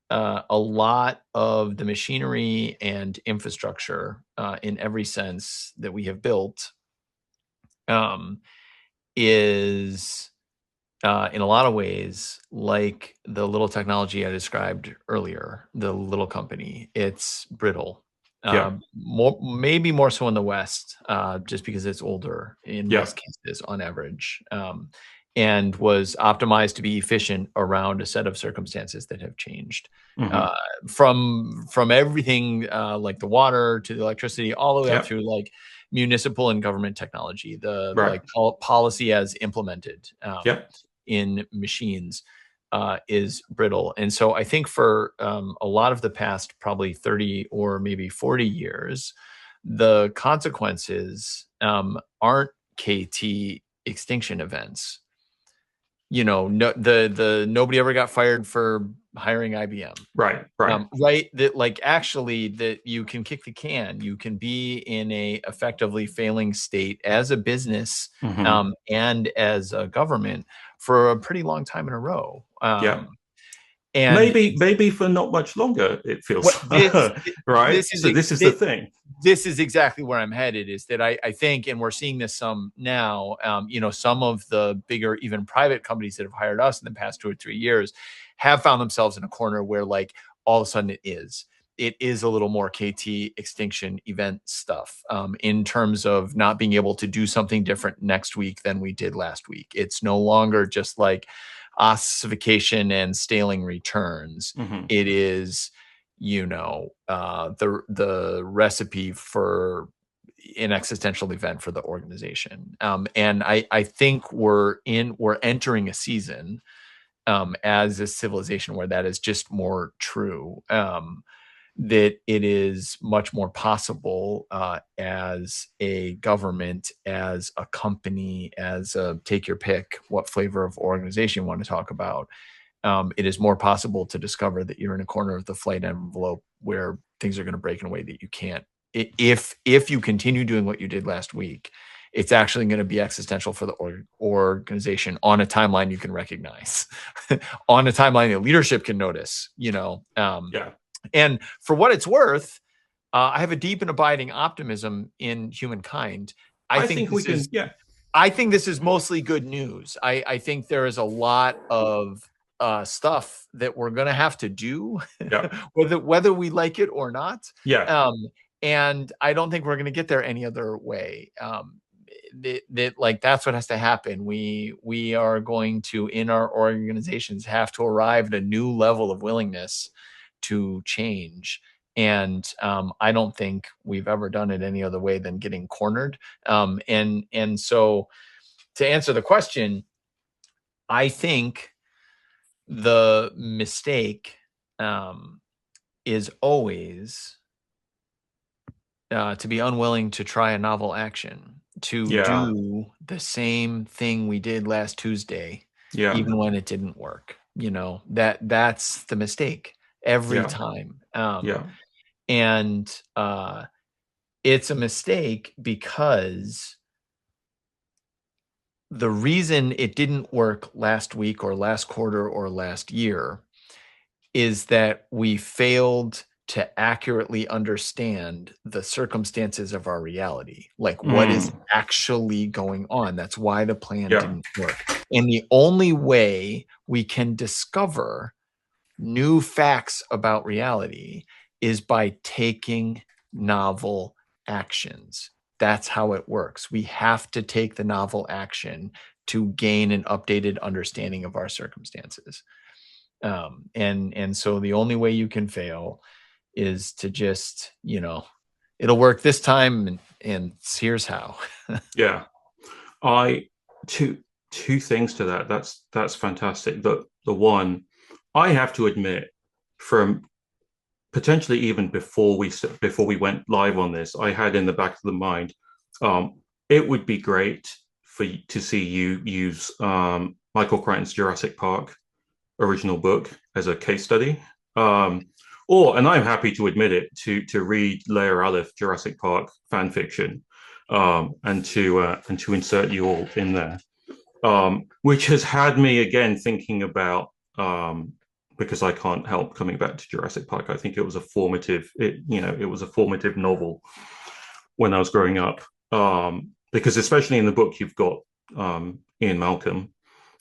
a lot of the machinery and infrastructure in every sense that we have built is in a lot of ways like the little technology I described earlier, the little company. It's brittle. Maybe more so in the West, just because it's older in most cases on average, and was optimized to be efficient around a set of circumstances that have changed, from everything like the water to the electricity, all the way up through like municipal and government technology, the like policy as implemented in machines is brittle. And so I think for a lot of the past probably 30 or maybe 40 years, the consequences aren't KT extinction events. The nobody ever got fired for hiring IBM.
Right.
That like actually that you can kick the can, you can be in a effectively failing state as a business and as a government for a pretty long time in a row. And
maybe for not much longer, it feels right. This is the thing.
This is exactly where I'm headed, is that I think, and we're seeing this some now, some of the bigger, even private companies that have hired us in the past 2 or 3 years have found themselves in a corner where like all of a sudden it is a little more KT extinction event stuff, in terms of not being able to do something different next week than we did last week. It's no longer just like ossification and staling returns. It is, the recipe for an existential event for the organization. And I think we're entering a season as a civilization where that is just more true. That it is much more possible as a government, as a company, as a take your pick, what flavor of organization you want to talk about. It is more possible to discover that you're in a corner of the flight envelope where things are going to break in a way that you can't. If you continue doing what you did last week, it's actually going to be existential for the organization on a timeline you can recognize, on a timeline that leadership can notice. And for what it's worth, I have a deep and abiding optimism in humankind. I
I
think
think we
this
can,
is
yeah,
I think this is mostly good news. I think there is a lot of stuff that we're going to have to do,
yeah,
whether we like it or not.
yeah,
Um, and I don't think we're going to get there any other way. Like that's what has to happen. We are going to, in our organizations, have to arrive at a new level of willingness to change. And I don't think we've ever done it any other way than getting cornered. And so to answer the question, I think the mistake is always to be unwilling to try a novel action, to
yeah,
do the same thing we did last Tuesday,
yeah,
even when it didn't work. That's the mistake every
yeah,
time.
yeah,
And it's a mistake because the reason it didn't work last week or last quarter or last year is that we failed to accurately understand the circumstances of our reality, like what is
mm,
actually going on. That's why the plan
yeah,
didn't work. And the only way we can discover new facts about reality is by taking novel actions. That's how it works. We have to take the novel action to gain an updated understanding of our circumstances. And so the only way you can fail is to just, it'll work this time, and here's how.
yeah. I two two things to that. That's fantastic. The one, I have to admit, from potentially even before we went live on this, I had in the back of the mind, it would be great to see you use Michael Crichton's Jurassic Park original book as a case study. Um, and I'm happy to admit it, to read Layer Aleph Jurassic Park fan fiction, and to insert you all in there, which has had me again thinking about, because I can't help coming back to Jurassic Park. I think it was a formative, it was a formative novel when I was growing up. Because especially in the book, you've got Ian Malcolm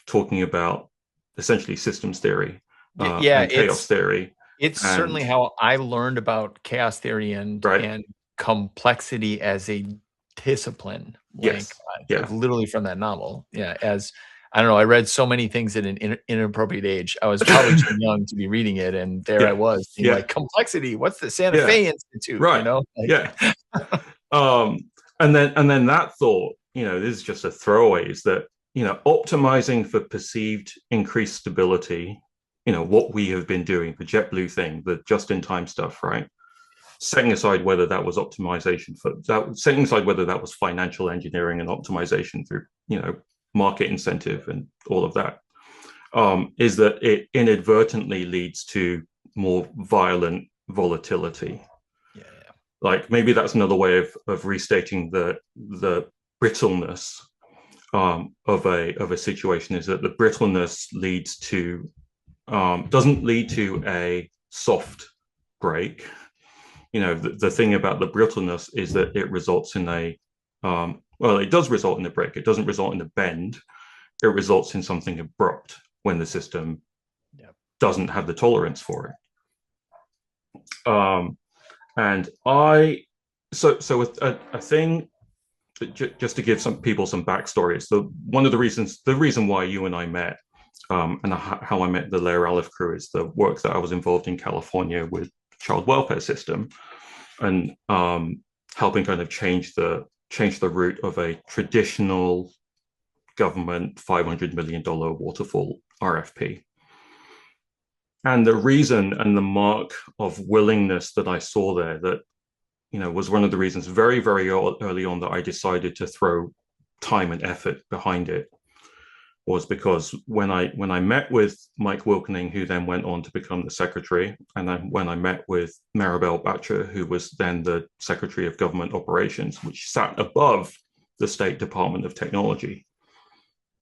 talking about essentially systems theory
Yeah,
and chaos theory,
it's
and
certainly how I learned about chaos theory
right,
and complexity as a discipline, like
yes, yeah,
literally from that novel. Yeah, as I don't know, I read so many things at an inappropriate age. I was probably too young to be reading it, and there I
yeah,
was being
yeah,
like, complexity. What's the Santa
yeah,
Fe Institute?
right,
Like,
yeah. Um, and then that thought, this is just a throwaway, is that, optimizing for perceived increased stability, what we have been doing, the JetBlue thing, the just-in-time stuff, right? Setting aside whether that was optimization for that, setting aside whether that was financial engineering and optimization through, market incentive and all of that, is that it inadvertently leads to more violent volatility.
yeah, yeah,
Like maybe that's another way of restating the brittleness, of a situation, is that the brittleness leads to, doesn't lead to a soft break. The thing about the brittleness is that it results in well, it does result in a break. It doesn't result in a bend. It results in something abrupt when the system
yeah.
doesn't have the tolerance for it. And I so a thing, just to give some people some backstory, is the reason why you and I met, and how I met the Layer Aleph crew, is the work that I was involved in California with child welfare system, and helping kind of change the route of a traditional government $500 million waterfall RFP. And the reason and the mark of willingness that I saw there, that was one of the reasons very, very early on that I decided to throw time and effort behind it, was because when I met with Mike Wilkening, who then went on to become the secretary, and then when I met with Maribel Batcher, who was then the Secretary of Government Operations, which sat above the State Department of Technology,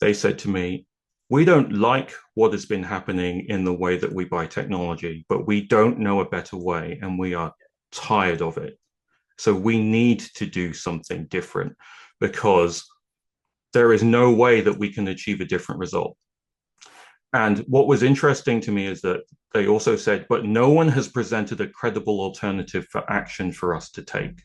they said to me, "We don't like what has been happening in the way that we buy technology, but we don't know a better way, and we are tired of it. So we need to do something different because there is no way that we can achieve a different result. And what was interesting to me is that they also said, but no one has presented a credible alternative for action for us to take.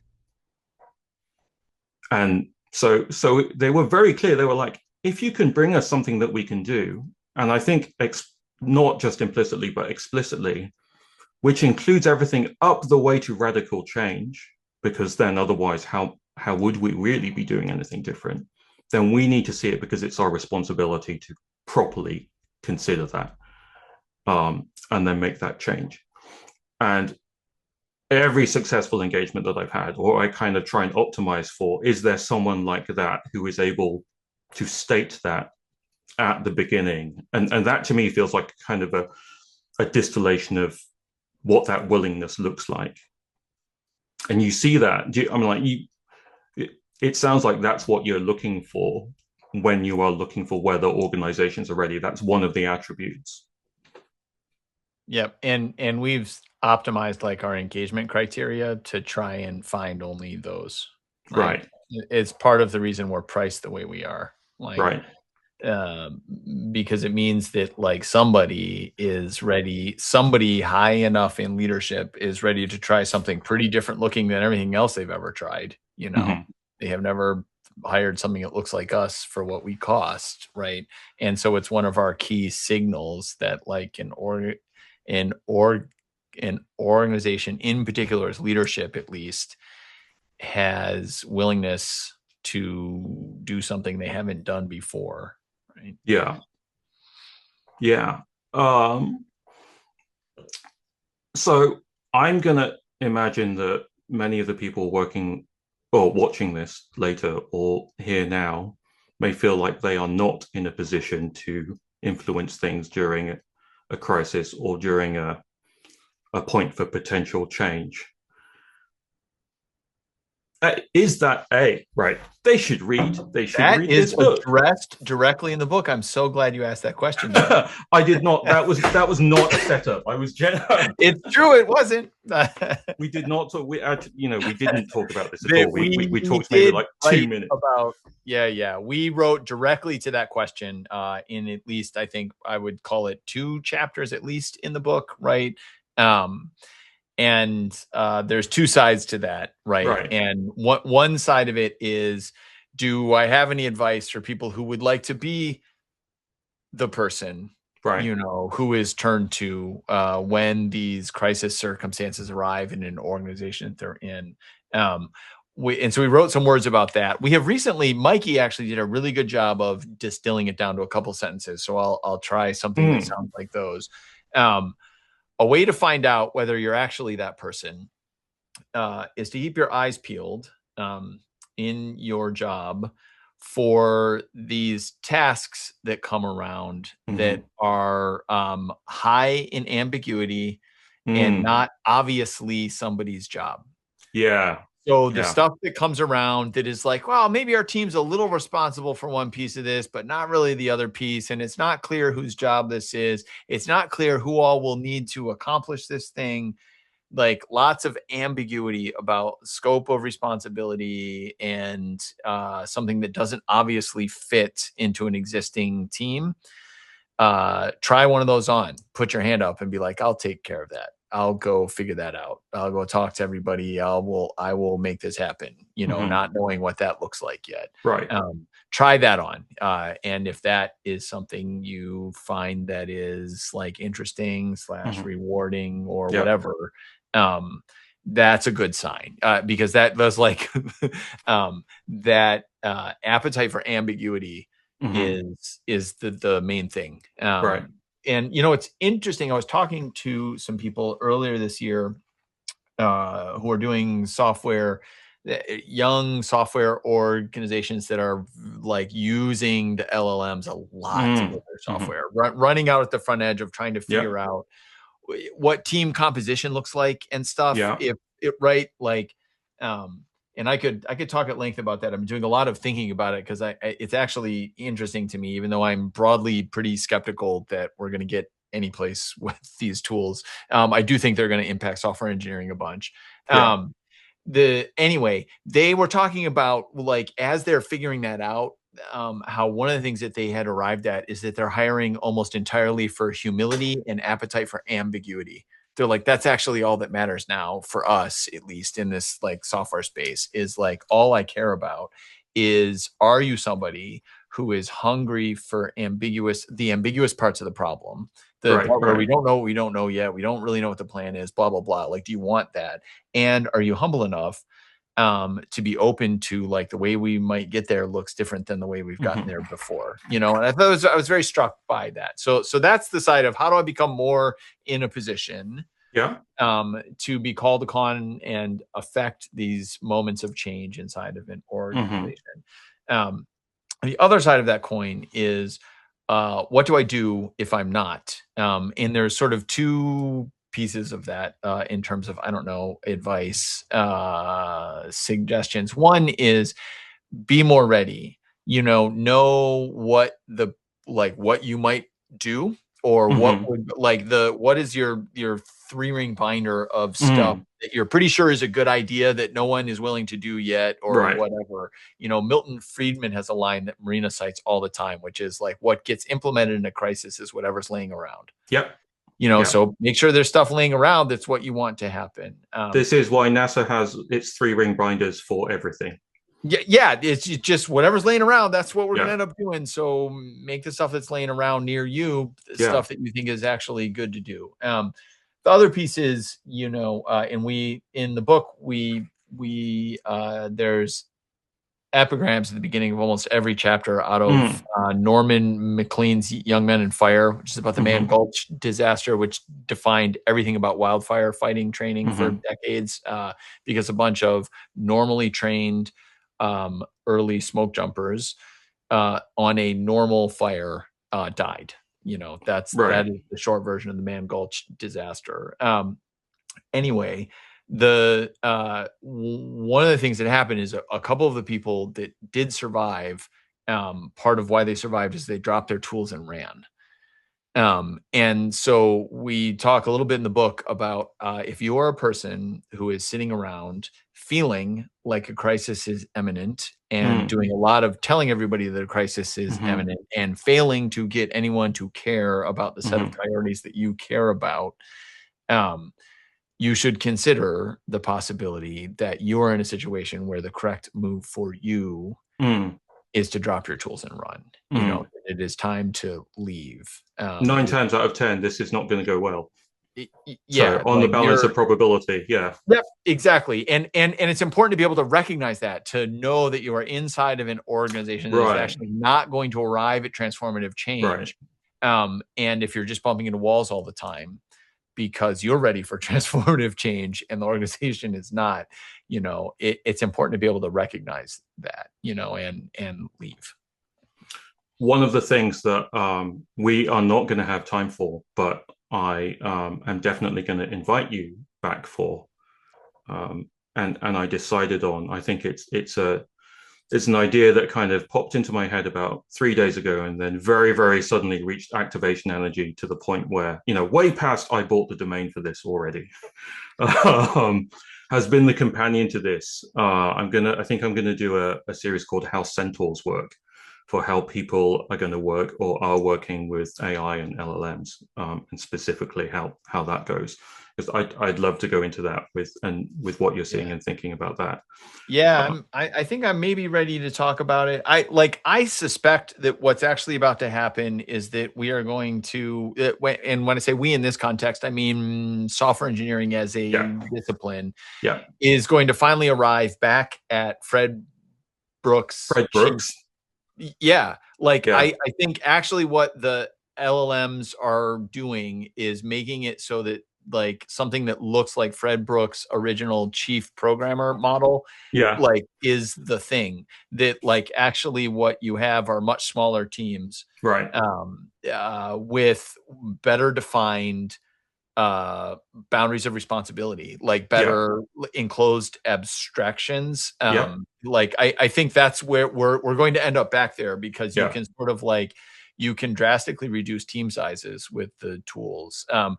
And so they were very clear. They were like, if you can bring us something that we can do, and I think not just implicitly, but explicitly, which includes everything up the way to radical change, because then otherwise, how would we really be doing anything different? Then we need to see it because it's our responsibility to properly consider that, and then make that change. And every successful engagement that I've had, or I kind of try and optimize for, is there someone like that who is able to state that at the beginning? And that to me feels like kind of a distillation of what that willingness looks like. And you see that, I mean, like it sounds like that's what you're looking for when you are looking for whether organizations are ready. That's one of the attributes.
Yep. And we've optimized like our engagement criteria to try and find only those.
Right.
It's part of the reason we're priced the way we are. Like,
right.
Because it means that like somebody is ready, somebody high enough in leadership is ready to try something pretty different looking than everything else they've ever tried. You know, they have never hired something that looks like us for what we cost, right? And so it's one of our key signals that like an organization in particular's leadership at least has willingness to do something they haven't done before, right?
Yeah. So I'm gonna imagine that many of the people working or watching this later or here now may feel like they are not in a position to influence things during a crisis or during a point for potential change. Is that right? They should read. They should
That
read
is
this book.
addressed directly in the book. I'm so glad you asked that question.
I did not. That was not a setup. I was.
It's true. It wasn't.
We did not talk. We didn't talk about this at all. We talked maybe like 2 minutes
about. Yeah. We wrote directly to that question in at least, I think I would call it 2 chapters at least in the book, right? And there's 2 sides to that, right? And one side of it is, do I have any advice for people who would like to be the person, you know, who is turned to when these crisis circumstances arrive in an organization that they're in? And so we wrote some words about that. We have recently, Mikey actually did a really good job of distilling it down to a couple sentences. So I'll try something that sounds like those. A way to find out whether you're actually that person is to keep your eyes peeled in your job for these tasks that come around that are high in ambiguity and not obviously somebody's job. So the stuff that comes around that is like, well, maybe our team's a little responsible for one piece of this, but not really the other piece. And it's not clear whose job this is. It's not clear who all will need to accomplish this thing. Like lots of ambiguity about scope of responsibility and something that doesn't obviously fit into an existing team. Try one of those on, put your hand up and be like, I'll take care of that. I'll go figure that out. I'll go talk to everybody. I will make this happen, you know, not knowing what that looks like yet. Try that on. And if that is something you find that is like interesting / rewarding or whatever, that's a good sign, because that was like that appetite for ambiguity is the main thing. And, you know, it's interesting. I was talking to some people earlier this year who are doing software, young software organizations that are like using the LLMs a lot with their software, running out at the front edge of trying to figure out what team composition looks like and stuff. If it like, and I could talk at length about that. I'm doing a lot of thinking about it because it's actually interesting to me, even though I'm broadly pretty skeptical that we're going to get any place with these tools. I do think they're going to impact software engineering a bunch.
Yeah.
Anyway, they were talking about, like, as they're figuring that out, how one of the things that they had arrived at is that they're hiring almost entirely for humility and appetite for ambiguity. They're like, that's actually all that matters now for us, at least in this like software space, is like, all I care about is, are you somebody who is hungry for the ambiguous parts of the problem, the
Right.
part where
Right.
we don't know yet, we don't really know what the plan is, blah blah blah. Like, do you want that? And are you humble enough to be open to, like, the way we might get there looks different than the way we've gotten
Hmm.
there before, you know? And I was very struck by that. So that's the side of how do I become more in a position
Yeah.
to be called upon and affect these moments of change inside of an
Hmm.
organization. Um, the other side of that coin is, what do I do if I'm not? And there's sort of two pieces of that in terms of, I don't know, advice, suggestions. One is, be more ready. Know what what you might do, or what
Hmm.
would, like, what is your three-ring binder of stuff
Mm.
that you're pretty sure is a good idea that no one is willing to do yet, or
Right.
whatever. Milton Friedman has a line that Marina cites all the time, which is like, what gets implemented in a crisis is whatever's laying around.
Yep. Yeah.
So make sure there's stuff laying around that's what you want to happen.
This is why NASA has its three-ring binders for everything.
Yeah, it's just whatever's laying around, that's what we're gonna
Yeah.
end up doing. So make the stuff that's laying around near you
Yeah.
stuff that you think is actually good to do. The other piece is, and we in the book there's epigrams at the beginning of almost every chapter out of
Mm.
Norman Maclean's Young Men and Fire, which is about the Man
Hmm.
Gulch disaster, which defined everything about wildfire fighting training for
Hmm.
decades, because a bunch of normally trained early smoke jumpers on a normal fire died. That
Right.
is the short version of the Man Gulch disaster. Anyway, the one of the things that happened is a couple of the people that did survive, part of why they survived is they dropped their tools and ran. And so we talk a little bit in the book about, if you are a person who is sitting around feeling like a crisis is imminent and
Mm.
doing a lot of telling everybody that a crisis is
Hmm.
imminent and failing to get anyone to care about the set of
Hmm.
priorities that you care about, um, you should consider the possibility that you are in a situation where the correct move for you
Mm.
is to drop your tools and run.
Mm.
It is time to leave.
Nine times out of 10, this is not going to go well. So
Yeah,
on the
like
balance of probability, yeah.
yep, exactly. And it's important to be able to recognize that, to know that you are inside of an organization that is
Right.
actually not going to arrive at transformative
Right.
change. And if you're just bumping into walls all the time because you're ready for transformative change and the organization is not, it's important to be able to recognize that, and leave.
One of the things that we are not going to have time for, but I am definitely going to invite you back for, and I decided on. I think it's an idea that kind of popped into my head about 3 days ago, and then very very suddenly reached activation energy to the point where, way past I bought the domain for this already. um, has been the companion to this. I think I'm gonna do a series called How Centaurs Work, for how people are going to work or are working with AI and LLMs, and specifically how that goes. Because I'd love to go into that with what you're seeing
Yeah.
and thinking about that.
Yeah,
Uh,
I think I'm maybe ready to talk about it. I suspect that what's actually about to happen is that we are going to, and when I say we in this context, I mean software engineering as
yeah,
a discipline,
yeah.
is going to finally arrive back at Fred Brooks'
Fred
chief.
Brooks.
Yeah, like
Yeah,
I think actually what the LLMs are doing is making it so that, like, something that looks like Fred Brooks' original chief programmer model,
yeah.
like, is the thing that, like, actually what you have are much smaller teams,
Right.
with better defined boundaries of responsibility, like
Yeah,
better enclosed abstractions.
yeah,
Like I think that's where we're going to end up back there, because you
yeah.
can sort of, like, you can drastically reduce team sizes with the tools. I'm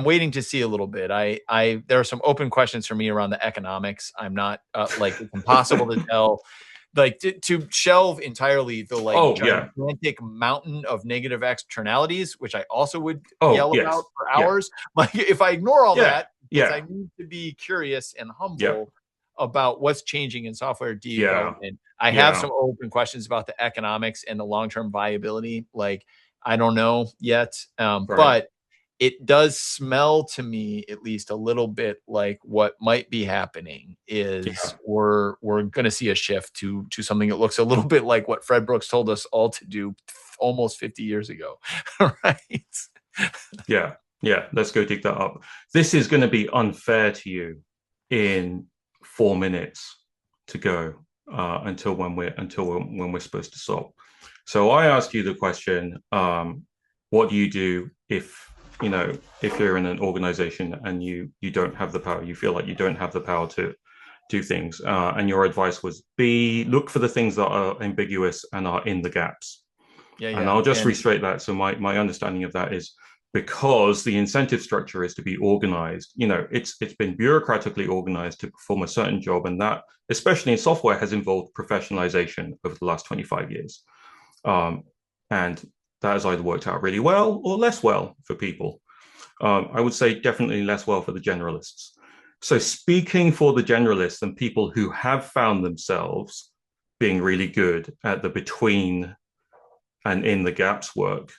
waiting to see a little bit. There are some open questions for me around the economics. I'm not like, it's impossible to tell, like, to shelve entirely the like
Oh yeah.
gigantic mountain of negative externalities, which I also would
Oh
yell about
yes.
for
Yeah.
hours. Like, if I ignore all
Yeah.
that, because I
Yeah.
need to be curious and
Yeah.
humble about what's changing in software
Yeah.
development, I have
Yeah.
some open questions about the economics and the long-term viability. Like, I don't know yet,
Right.
but it does smell to me at least a little bit like what might be happening is
Yeah.
we're going to see a shift to something that looks a little bit like what Fred Brooks told us all to do almost 50 years ago. Right.
Yeah. Yeah. Let's go dig that up. This is going to be unfair to you in 4 minutes to go until when we're supposed to stop. So I asked you the question, what do you do if you're in an organization and you don't have the power, you feel like you don't have the power to do things, and your advice was look for the things that are ambiguous and are in the gaps.
Yeah,
And
yeah.
I'll just
And
restate that. So my understanding of that is because the incentive structure is to be organized, it's been bureaucratically organized to perform a certain job, and that, especially in software, has involved professionalization over the last 25 years. And that has either worked out really well or less well for people. I would say definitely less well for the generalists. So, speaking for the generalists and people who have found themselves being really good at the between and in the gaps work,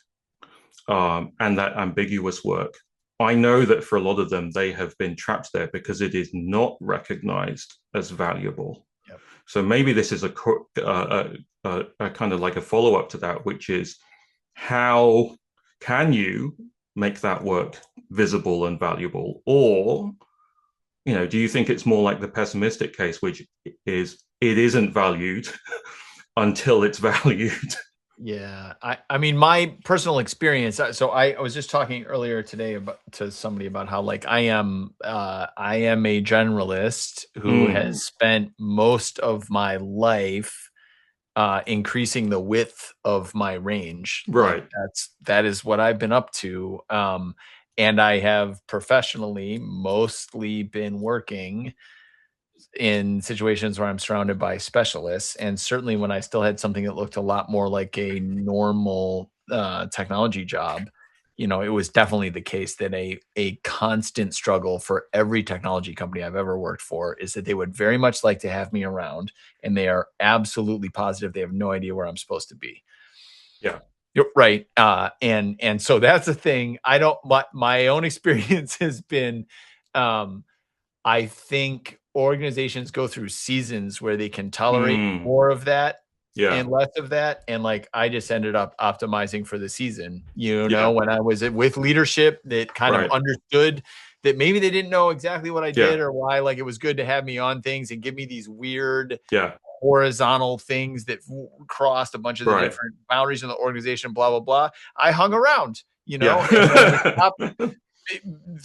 and that ambiguous work, I know that for a lot of them, they have been trapped there because it is not recognized as valuable.
yep.
So maybe this is a kind of like a follow up to that, which is how can you make that work visible and valuable? Or, do you think it's more like the pessimistic case, which is it isn't valued until it's valued?
Yeah, I mean, my personal experience. So I was just talking earlier today to somebody about how, like, I am a generalist who
Mm,
has spent most of my life increasing the width of my range. Like,
right.
that is what I've been up to. And I have professionally mostly been working in situations where I'm surrounded by specialists. And certainly when I still had something that looked a lot more like a normal technology job, it was definitely the case that a constant struggle for every technology company I've ever worked for is that they would very much like to have me around, and they are absolutely positive they have no idea where I'm supposed to be.
Yeah.
You're right. And so that's the thing. I don't, my own experience has been, um, I think organizations go through seasons where they can tolerate
Mm,
more of that
yeah.
and less of that. And like, I just ended up optimizing for the season,
Yeah.
when I was with leadership that kind of
Right.
understood that maybe they didn't know exactly what I did
Yeah.
or why, like, it was good to have me on things and give me these weird
Yeah.
horizontal things that crossed a bunch of the
Right.
different boundaries in the organization, blah, blah, blah. I hung around,
Yeah.
and then I stopped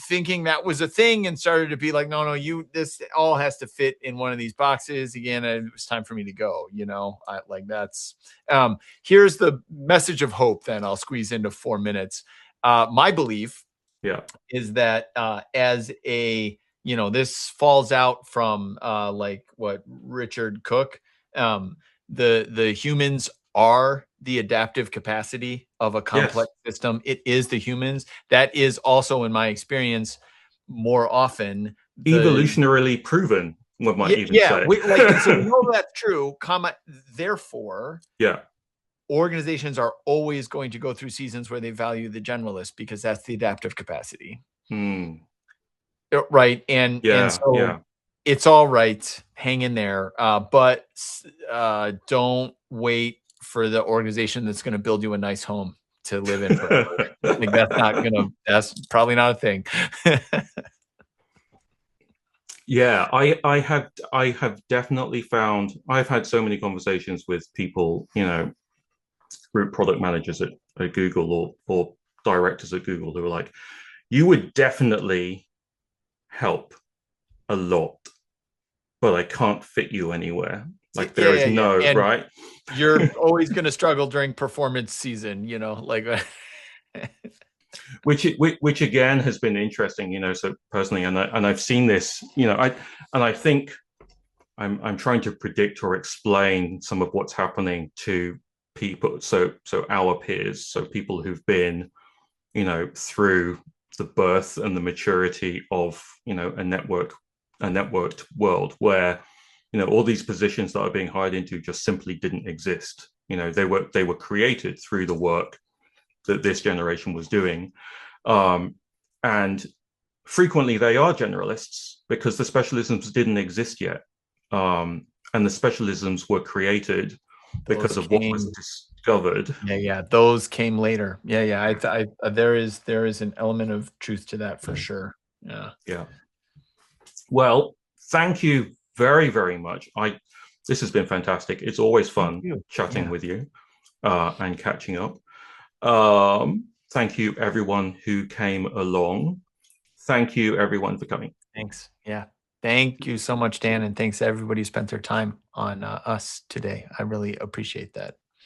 thinking that was a thing and started to be like, no, this all has to fit in one of these boxes again. And it was time for me to go, that's, here's the message of hope. Then I'll squeeze into 4 minutes. My belief
Yeah.
is that, as this falls out from, like what Richard Cook, the humans are the adaptive capacity of a
Yes.
complex system. It is the humans. That is also, in my experience, more often the
Evolutionarily proven, one might
yeah,
even
yeah.
say.
And so we know that's true. Comma. Therefore,
Yeah.
organizations are always going to go through seasons where they value the generalist because that's the adaptive capacity.
Mm.
Right. And
Yeah.
so
Yeah.
it's all right. Hang in there. But don't wait for the organization that's going to build you a nice home to live in forever. Like, that's probably not a thing.
Yeah, I have definitely found I've had so many conversations with people, group product managers at Google or directors at Google who are like, you would definitely help a lot, but I can't fit you anywhere. Like there is
Yeah, yeah,
no,
yeah. And
right?
you're always going to struggle during performance season, like
Which again has been interesting, so personally, and I've seen this, I think I'm trying to predict or explain some of what's happening to people, so our peers, so people who've been, through the birth and the maturity of, a networked world where, all these positions that are being hired into just simply didn't exist. They were created through the work that this generation was doing. And frequently they are generalists because the specialisms didn't exist yet. And the specialisms were created
those
because of what was
came.
discovered.
Yeah, yeah, those came later. Yeah, yeah. There is an element of truth to that for sure. Yeah.
Yeah. Well, thank you very, very much. This has been fantastic. It's always
Thank
fun
you.
chatting
Yeah.
with you and catching up. Thank you, everyone who came along. Thank you, everyone, for coming.
Thanks. Yeah. Thank you so much, Dan, and thanks to everybody who spent their time on us today. I really appreciate that.